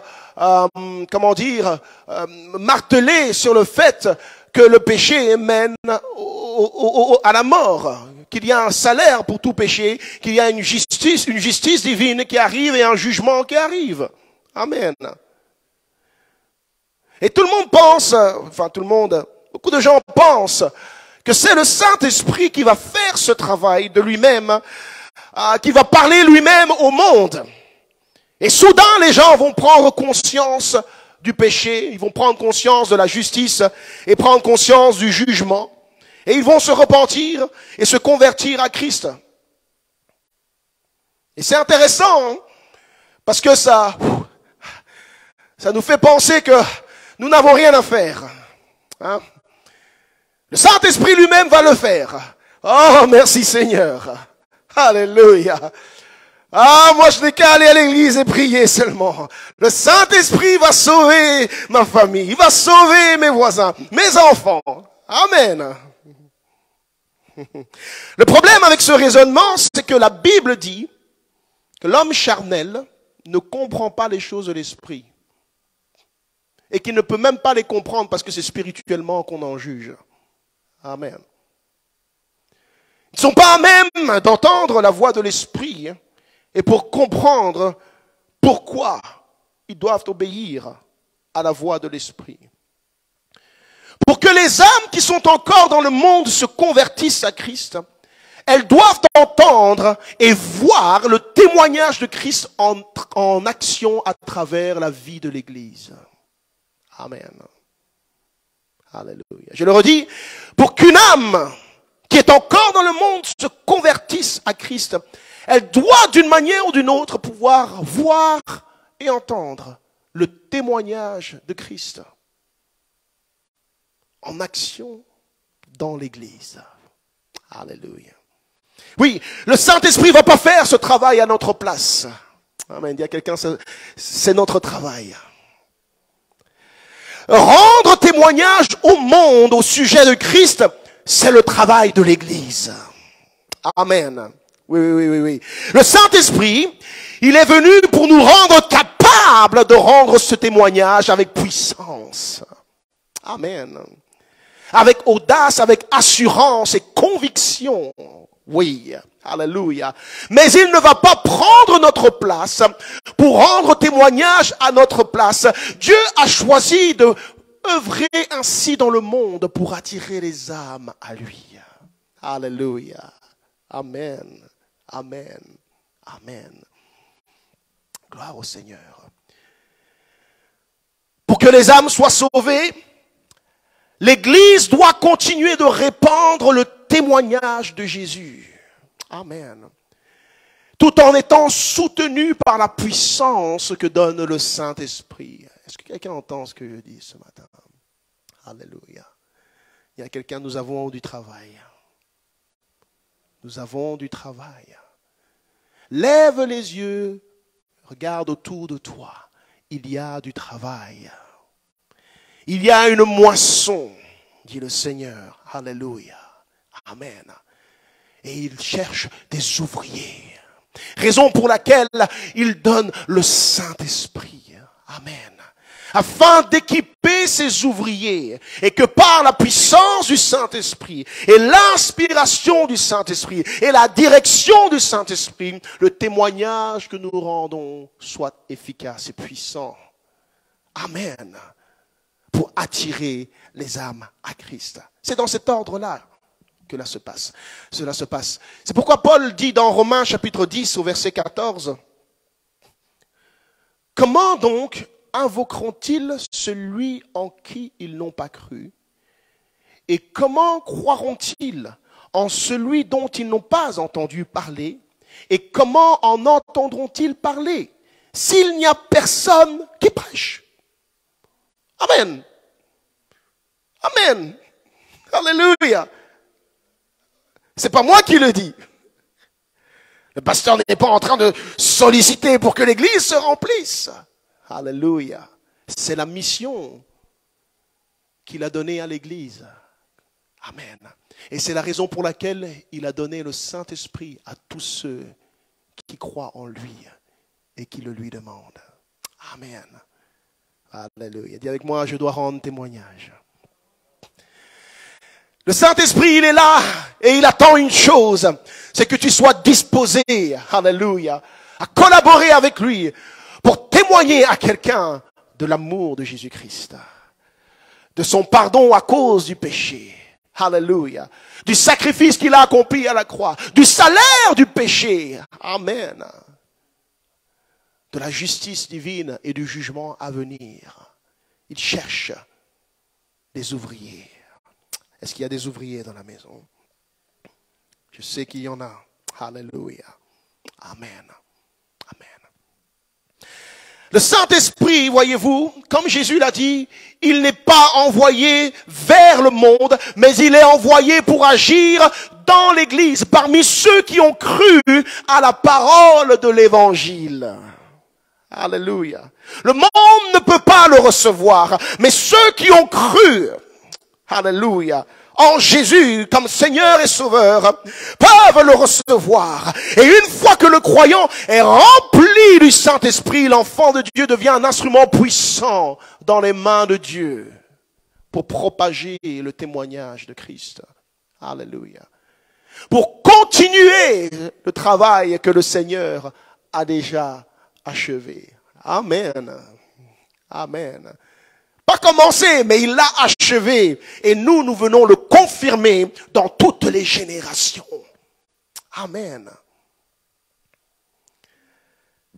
marteler sur le fait que le péché mène à la mort, qu'il y a un salaire pour tout péché, qu'il y a une justice divine qui arrive et un jugement qui arrive. Amen. Et tout le monde pense, beaucoup de gens pensent que c'est le Saint-Esprit qui va faire ce travail de lui-même, qui va parler lui-même au monde. Et soudain, les gens vont prendre conscience du péché, ils vont prendre conscience de la justice et prendre conscience du jugement. Et ils vont se repentir et se convertir à Christ. Et c'est intéressant, hein, parce que ça nous fait penser que nous n'avons rien à faire. Hein? Le Saint-Esprit lui-même va le faire. Oh, merci Seigneur. Alléluia. Ah, moi je n'ai qu'à aller à l'église et prier seulement. Le Saint-Esprit va sauver ma famille. Il va sauver mes voisins, mes enfants. Amen. Le problème avec ce raisonnement, c'est que la Bible dit que l'homme charnel ne comprend pas les choses de l'esprit. Et qu'il ne peut même pas les comprendre parce que c'est spirituellement qu'on en juge. Amen. Ils ne sont pas à même d'entendre la voix de l'esprit et pour comprendre pourquoi ils doivent obéir à la voix de l'esprit. Pour que les âmes qui sont encore dans le monde se convertissent à Christ, elles doivent entendre et voir le témoignage de Christ en action à travers la vie de l'Église. Amen. Alléluia. Je le redis, pour qu'une âme qui est encore dans le monde se convertisse à Christ, elle doit d'une manière ou d'une autre pouvoir voir et entendre le témoignage de Christ en action dans l'Église. Alléluia. Oui, le Saint-Esprit ne va pas faire ce travail à notre place. Amen. Dis à quelqu'un, c'est notre travail. Rendre témoignage au monde au sujet de Christ, c'est le travail de l'Église. Amen. Oui. Le Saint-Esprit, il est venu pour nous rendre capables de rendre ce témoignage avec puissance. Amen. Avec audace, avec assurance et conviction. Oui, alléluia. Mais il ne va pas prendre notre place pour rendre témoignage à notre place. Dieu a choisi de œuvrer ainsi dans le monde pour attirer les âmes à lui. Alléluia. Amen. Amen. Amen. Gloire au Seigneur. Pour que les âmes soient sauvées, l'Église doit continuer de répandre le témoignage de Jésus. Amen. Tout en étant soutenu par la puissance que donne le Saint-Esprit. Est-ce que quelqu'un entend ce que je dis ce matin? Alléluia. Il y a quelqu'un, nous avons du travail. Nous avons du travail. Lève les yeux, regarde autour de toi. Il y a du travail. Il y a une moisson, dit le Seigneur. Alléluia. Amen. Et il cherche des ouvriers. Raison pour laquelle il donne le Saint-Esprit. Amen. Afin d'équiper ses ouvriers et que par la puissance du Saint-Esprit et l'inspiration du Saint-Esprit et la direction du Saint-Esprit, le témoignage que nous rendons soit efficace et puissant. Amen. Pour attirer les âmes à Christ. C'est dans cet ordre-là que cela se passe. C'est pourquoi Paul dit dans Romains chapitre 10 au verset 14, « Comment donc invoqueront-ils celui en qui ils n'ont pas cru? Et comment croiront-ils en celui dont ils n'ont pas entendu parler? Et comment en entendront-ils parler s'il n'y a personne qui prêche? » Amen. Amen. Alléluia. C'est pas moi qui le dis. Le pasteur n'est pas en train de solliciter pour que l'église se remplisse. Alléluia. C'est la mission qu'il a donnée à l'église. Amen. Et c'est la raison pour laquelle il a donné le Saint-Esprit à tous ceux qui croient en lui et qui le lui demandent. Amen. Alléluia. Dis avec moi, je dois rendre témoignage. Le Saint-Esprit, il est là et il attend une chose, c'est que tu sois disposé, alléluia, à collaborer avec lui pour témoigner à quelqu'un de l'amour de Jésus-Christ, de son pardon à cause du péché, alléluia, du sacrifice qu'il a accompli à la croix, du salaire du péché, amen, de la justice divine et du jugement à venir. Il cherche des ouvriers. Est-ce qu'il y a des ouvriers dans la maison? Je sais qu'il y en a. Alléluia. Amen. Amen. Le Saint-Esprit, voyez-vous, comme Jésus l'a dit, il n'est pas envoyé vers le monde, mais il est envoyé pour agir dans l'Église, parmi ceux qui ont cru à la parole de l'Évangile. Alléluia. Le monde ne peut pas le recevoir, mais ceux qui ont cru, alléluia, en Jésus comme Seigneur et Sauveur peuvent le recevoir. Et une fois que le croyant est rempli du Saint-Esprit, l'enfant de Dieu devient un instrument puissant dans les mains de Dieu pour propager le témoignage de Christ. Alléluia. Pour continuer le travail que le Seigneur a déjà achevé. Amen. Amen. Pas commencé, mais il l'a achevé. Et nous venons le confirmer dans toutes les générations. Amen.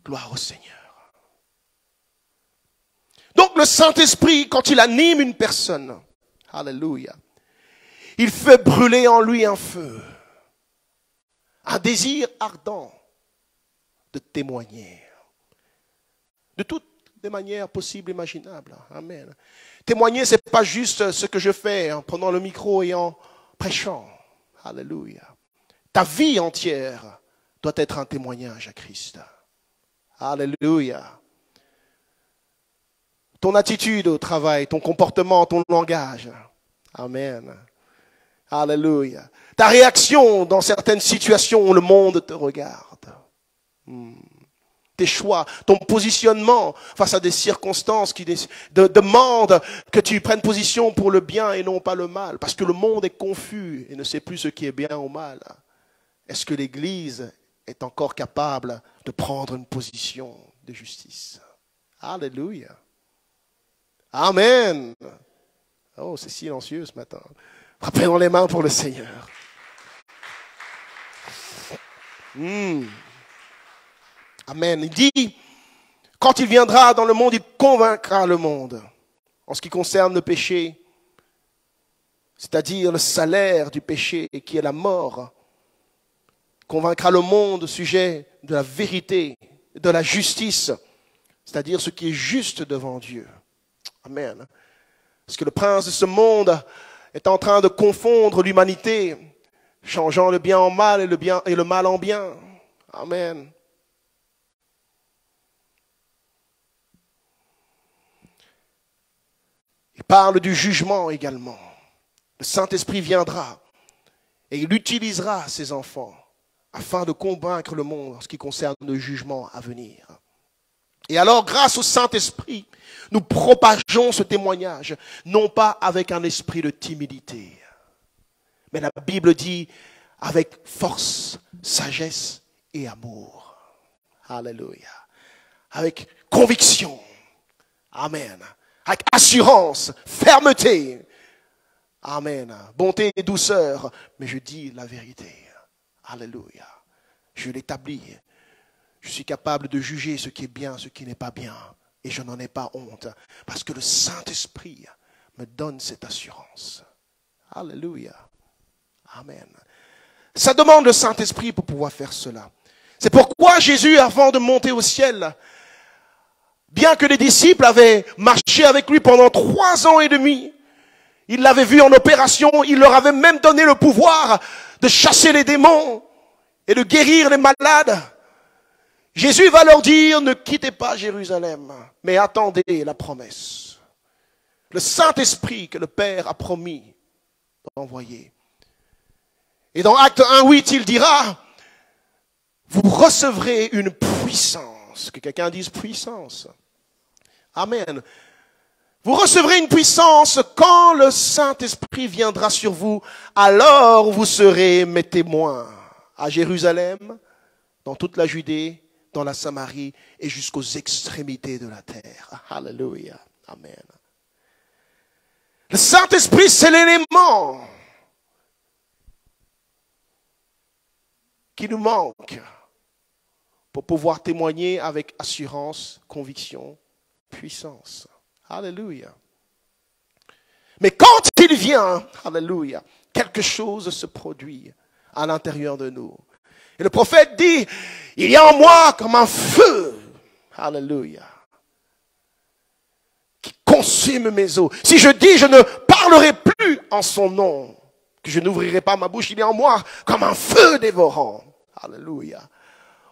Gloire au Seigneur. Donc le Saint-Esprit, quand il anime une personne, alléluia, il fait brûler en lui un feu, un désir ardent de témoigner. De toutes les manières possibles et imaginables. Amen. Témoigner, ce n'est pas juste ce que je fais en prenant le micro et en prêchant. Alléluia. Ta vie entière doit être un témoignage à Christ. Alléluia. Ton attitude au travail, ton comportement, ton langage. Amen. Alléluia. Ta réaction dans certaines situations où le monde te regarde. Tes choix, ton positionnement face à des circonstances qui demandent que tu prennes position pour le bien et non pas le mal. Parce que le monde est confus et ne sait plus ce qui est bien ou mal. Est-ce que l'Église est encore capable de prendre une position de justice? Alléluia. Amen. Oh, c'est silencieux ce matin. Frappez-nous les mains pour le Seigneur. Amen. Il dit, quand il viendra dans le monde, il convaincra le monde. En ce qui concerne le péché, c'est-à-dire le salaire du péché qui est la mort, il convaincra le monde au sujet de la vérité, de la justice, c'est-à-dire ce qui est juste devant Dieu. Amen. Parce que le prince de ce monde est en train de confondre l'humanité, changeant le bien en mal et le mal en bien. Amen. Il parle du jugement également. Le Saint-Esprit viendra et il utilisera ses enfants afin de convaincre le monde en ce qui concerne le jugement à venir. Et alors, grâce au Saint-Esprit, nous propageons ce témoignage, non pas avec un esprit de timidité, mais la Bible dit avec force, sagesse et amour. Alléluia. Avec conviction. Amen. Avec assurance, fermeté. Amen. Bonté et douceur. Mais je dis la vérité. Alléluia. Je l'établis. Je suis capable de juger ce qui est bien, ce qui n'est pas bien. Et je n'en ai pas honte. Parce que le Saint-Esprit me donne cette assurance. Alléluia. Amen. Ça demande le Saint-Esprit pour pouvoir faire cela. C'est pourquoi Jésus, avant de monter au ciel, bien que les disciples avaient marché avec lui pendant 3 ans et demi, ils l'avaient vu en opération, il leur avait même donné le pouvoir de chasser les démons et de guérir les malades. Jésus va leur dire, ne quittez pas Jérusalem, mais attendez la promesse. Le Saint-Esprit que le Père a promis d'envoyer. Et dans Acte 1:8, il dira, vous recevrez une puissance. Que quelqu'un dise puissance. Amen. Vous recevrez une puissance quand le Saint-Esprit viendra sur vous. Alors vous serez mes témoins à Jérusalem, dans toute la Judée, dans la Samarie et jusqu'aux extrémités de la terre. Alléluia. Amen. Le Saint-Esprit, c'est l'élément qui nous manque pour pouvoir témoigner avec assurance, conviction, puissance. Alléluia. Mais quand il vient, alléluia, quelque chose se produit à l'intérieur de nous. Et le prophète dit, il y a en moi comme un feu, alléluia, qui consume mes os. Si je dis, je ne parlerai plus en son nom, que je n'ouvrirai pas ma bouche, il est en moi comme un feu dévorant. Alléluia.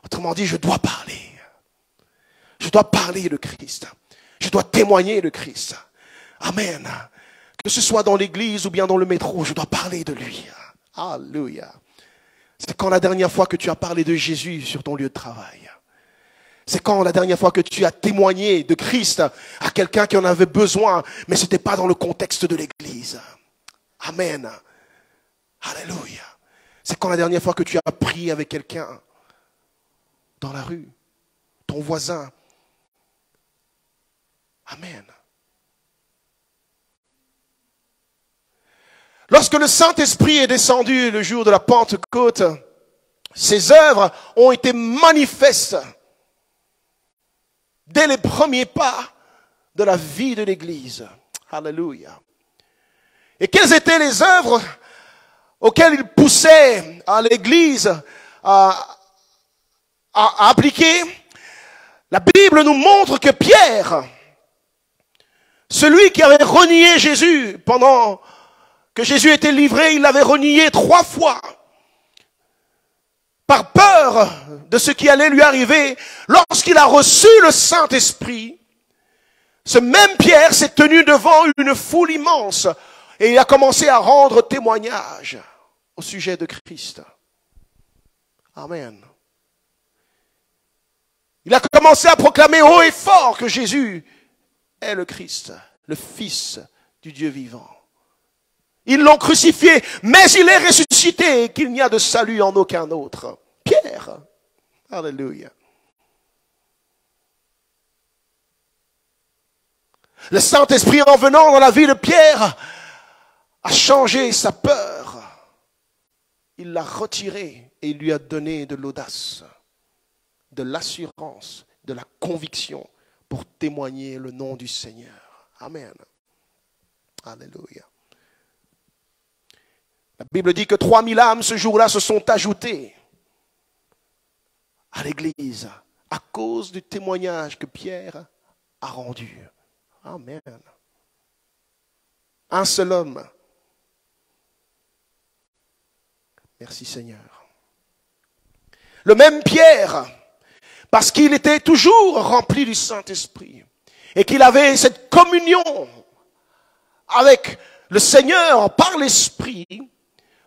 Autrement dit, je dois parler. Je dois parler de Christ. Je dois témoigner de Christ. Amen. Que ce soit dans l'église ou bien dans le métro, je dois parler de lui. Alléluia. C'est quand la dernière fois que tu as parlé de Jésus sur ton lieu de travail? C'est quand la dernière fois que tu as témoigné de Christ à quelqu'un qui en avait besoin, mais ce n'était pas dans le contexte de l'église? Amen. Alléluia. C'est quand la dernière fois que tu as prié avec quelqu'un dans la rue, ton voisin? Amen. Lorsque le Saint-Esprit est descendu le jour de la Pentecôte, ses œuvres ont été manifestes dès les premiers pas de la vie de l'Église. Alléluia. Et quelles étaient les œuvres auxquelles il poussait à l'Église à appliquer? La Bible nous montre que Pierre, celui qui avait renié Jésus pendant que Jésus était livré, il l'avait renié 3 fois. Par peur de ce qui allait lui arriver, lorsqu'il a reçu le Saint-Esprit, ce même Pierre s'est tenu devant une foule immense et il a commencé à rendre témoignage au sujet de Christ. Amen. Il a commencé à proclamer haut et fort que Jésus est le Christ, le Fils du Dieu vivant. Ils l'ont crucifié, mais il est ressuscité et qu'il n'y a de salut en aucun autre. Pierre. Alléluia. Le Saint-Esprit, en venant dans la vie de Pierre, a changé sa peur. Il l'a retiré et il lui a donné de l'audace, de l'assurance, de la conviction pour témoigner le nom du Seigneur. Amen. Alléluia. La Bible dit que 3000 âmes ce jour-là se sont ajoutées à l'église à cause du témoignage que Pierre a rendu. Amen. Un seul homme. Merci Seigneur. Le même Pierre, parce qu'il était toujours rempli du Saint-Esprit et qu'il avait cette communion avec le Seigneur par l'Esprit,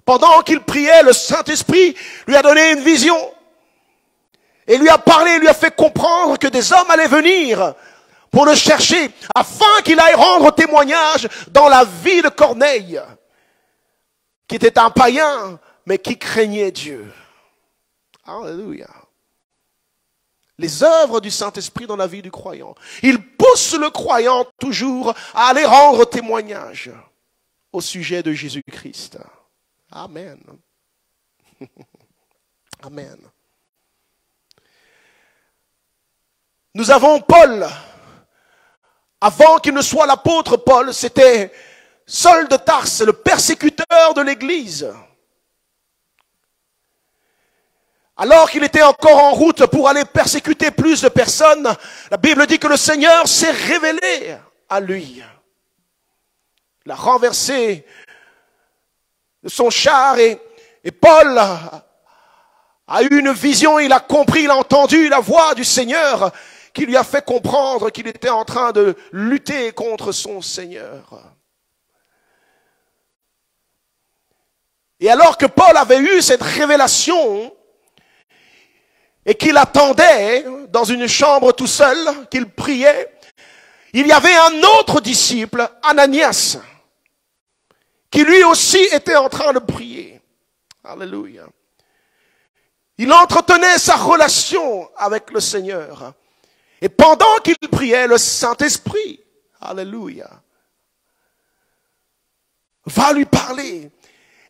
pendant qu'il priait, le Saint-Esprit lui a donné une vision et lui a parlé, lui a fait comprendre que des hommes allaient venir pour le chercher afin qu'il aille rendre témoignage dans la vie de Corneille, qui était un païen mais qui craignait Dieu. Alléluia. Les œuvres du Saint-Esprit dans la vie du croyant. Il pousse le croyant toujours à aller rendre témoignage au sujet de Jésus-Christ. Amen. Amen. Nous avons Paul. Avant qu'il ne soit l'apôtre Paul, c'était Saul de Tarse, le persécuteur de l'Église. Alors qu'il était encore en route pour aller persécuter plus de personnes, la Bible dit que le Seigneur s'est révélé à lui. Il a renversé de son char et Paul a eu une vision, il a compris, il a entendu la voix du Seigneur qui lui a fait comprendre qu'il était en train de lutter contre son Seigneur. Et alors que Paul avait eu cette révélation et qu'il attendait dans une chambre tout seul, qu'il priait, il y avait un autre disciple, Ananias, qui lui aussi était en train de prier. Alléluia. Il entretenait sa relation avec le Seigneur. Et pendant qu'il priait, le Saint-Esprit, alléluia, va lui parler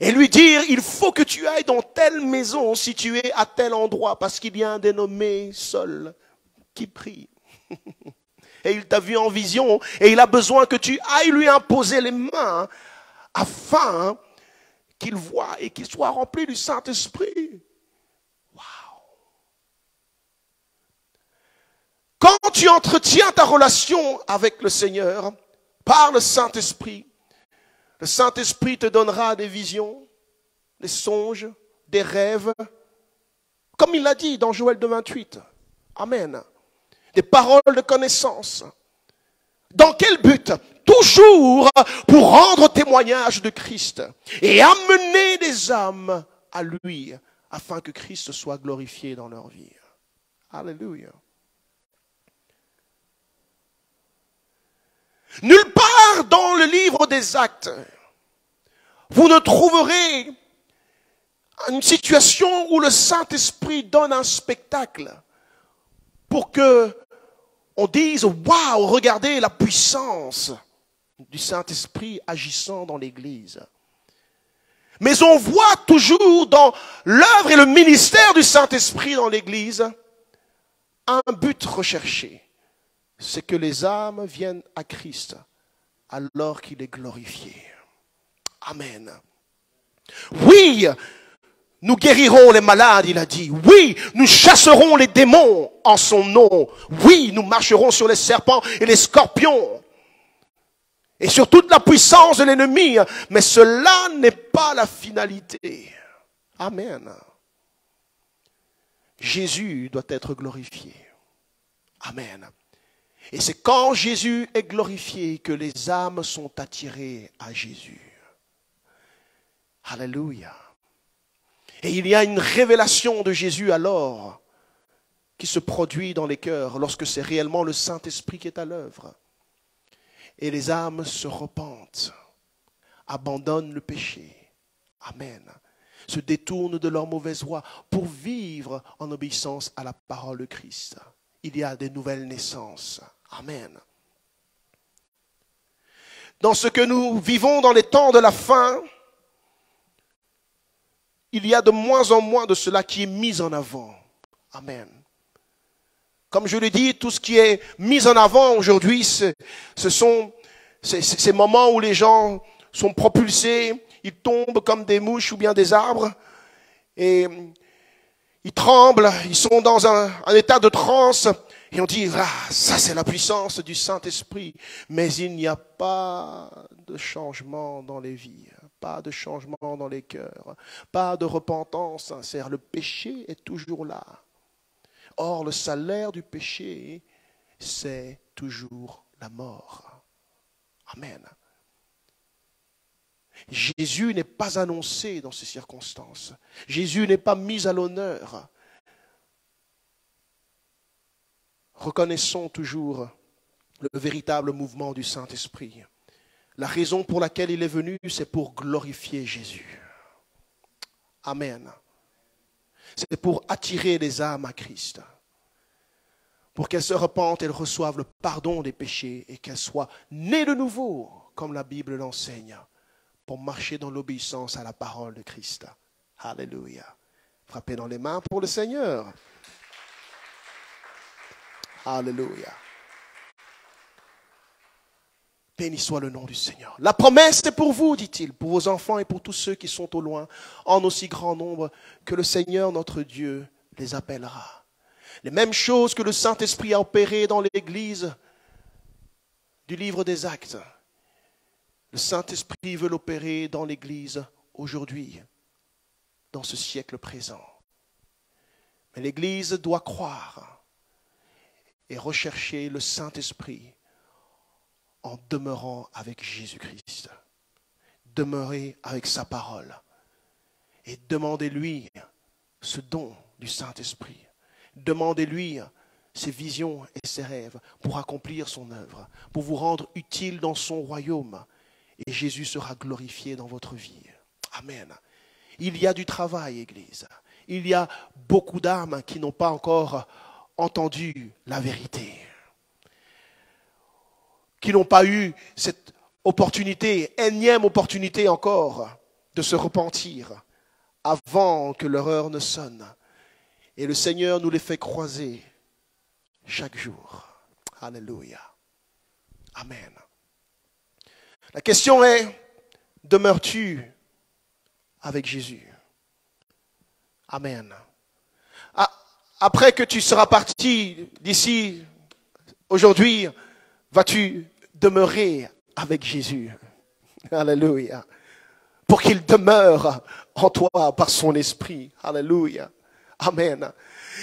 et lui dire, il faut que tu ailles dans telle maison située à tel endroit, parce qu'il y a un dénommé Saul qui prie. Et il t'a vu en vision et il a besoin que tu ailles lui imposer les mains afin qu'il voie et qu'il soit rempli du Saint-Esprit. Waouh! Quand tu entretiens ta relation avec le Seigneur par le Saint-Esprit te donnera des visions, des songes, des rêves, comme il l'a dit dans Joël 2:28. Amen. Des paroles de connaissance. Dans quel but? toujours pour rendre témoignage de Christ et amener des âmes à lui, afin que Christ soit glorifié dans leur vie. Alléluia. Nulle part dans le livre des Actes, vous ne trouverez une situation où le Saint-Esprit donne un spectacle pour que on dise « Waouh, regardez la puissance du Saint-Esprit agissant dans l'Église ». Mais on voit toujours dans l'œuvre et le ministère du Saint-Esprit dans l'Église un but recherché. C'est que les âmes viennent à Christ alors qu'il est glorifié. Amen. Oui, nous guérirons les malades, il a dit. Oui, nous chasserons les démons en son nom. Oui, nous marcherons sur les serpents et les scorpions. Et sur toute la puissance de l'ennemi. Mais cela n'est pas la finalité. Amen. Jésus doit être glorifié. Amen. Et c'est quand Jésus est glorifié que les âmes sont attirées à Jésus. Alléluia. Et il y a une révélation de Jésus alors qui se produit dans les cœurs lorsque c'est réellement le Saint-Esprit qui est à l'œuvre. Et les âmes se repentent, abandonnent le péché. Amen. Se détournent de leur mauvaise voie pour vivre en obéissance à la parole de Christ. Il y a des nouvelles naissances. Amen. Dans ce que nous vivons dans les temps de la fin, il y a de moins en moins de cela qui est mis en avant. Amen. Comme je l'ai dit, tout ce qui est mis en avant aujourd'hui, ce sont ces moments où les gens sont propulsés, ils tombent comme des mouches ou bien des arbres, et ils tremblent, ils sont dans un état de transe, et on dit, ah, ça c'est la puissance du Saint-Esprit. Mais il n'y a pas de changement dans les vies, pas de changement dans les cœurs, pas de repentance sincère. Le péché est toujours là. Or, le salaire du péché, c'est toujours la mort. Amen. Jésus n'est pas annoncé dans ces circonstances. Jésus n'est pas mis à l'honneur. Reconnaissons toujours le véritable mouvement du Saint-Esprit. La raison pour laquelle il est venu, c'est pour glorifier Jésus. Amen. C'est pour attirer les âmes à Christ. Pour qu'elles se repentent et reçoivent le pardon des péchés et qu'elles soient nées de nouveau, comme la Bible l'enseigne, pour marcher dans l'obéissance à la parole de Christ. Alléluia. Frappez dans les mains pour le Seigneur. Alléluia. Béni soit le nom du Seigneur. La promesse est pour vous, dit-il, pour vos enfants et pour tous ceux qui sont au loin, en aussi grand nombre que le Seigneur notre Dieu les appellera. Les mêmes choses que le Saint-Esprit a opérées dans l'Église du livre des Actes. Le Saint-Esprit veut l'opérer dans l'Église aujourd'hui, dans ce siècle présent. Mais l'Église doit croire et rechercher le Saint-Esprit en demeurant avec Jésus-Christ. Demeurer avec sa parole et demandez-lui ce don du Saint-Esprit. Demandez-lui ses visions et ses rêves pour accomplir son œuvre, pour vous rendre utile dans son royaume. Et Jésus sera glorifié dans votre vie. Amen. Il y a du travail, Église. Il y a beaucoup d'âmes qui n'ont pas encore entendu la vérité, qui n'ont pas eu cette opportunité, énième opportunité encore, de se repentir avant que leur heure ne sonne. Et le Seigneur nous les fait croiser chaque jour. Alléluia. Amen. La question est, demeures-tu avec Jésus? Amen. Après que tu seras parti d'ici aujourd'hui, vas-tu demeurer avec Jésus? Alléluia. Pour qu'il demeure en toi par son esprit. Alléluia. Amen.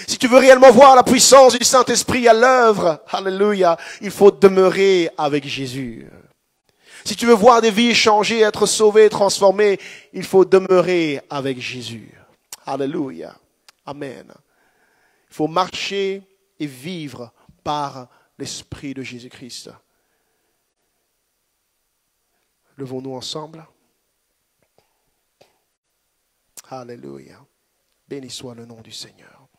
Si tu veux réellement voir la puissance du Saint-Esprit à l'œuvre, alléluia, il faut demeurer avec Jésus. Si tu veux voir des vies changer, être sauvées, transformées, il faut demeurer avec Jésus. Alléluia. Amen. Il faut marcher et vivre par l'Esprit de Jésus-Christ. Levons-nous ensemble. Alléluia. Béni soit le nom du Seigneur.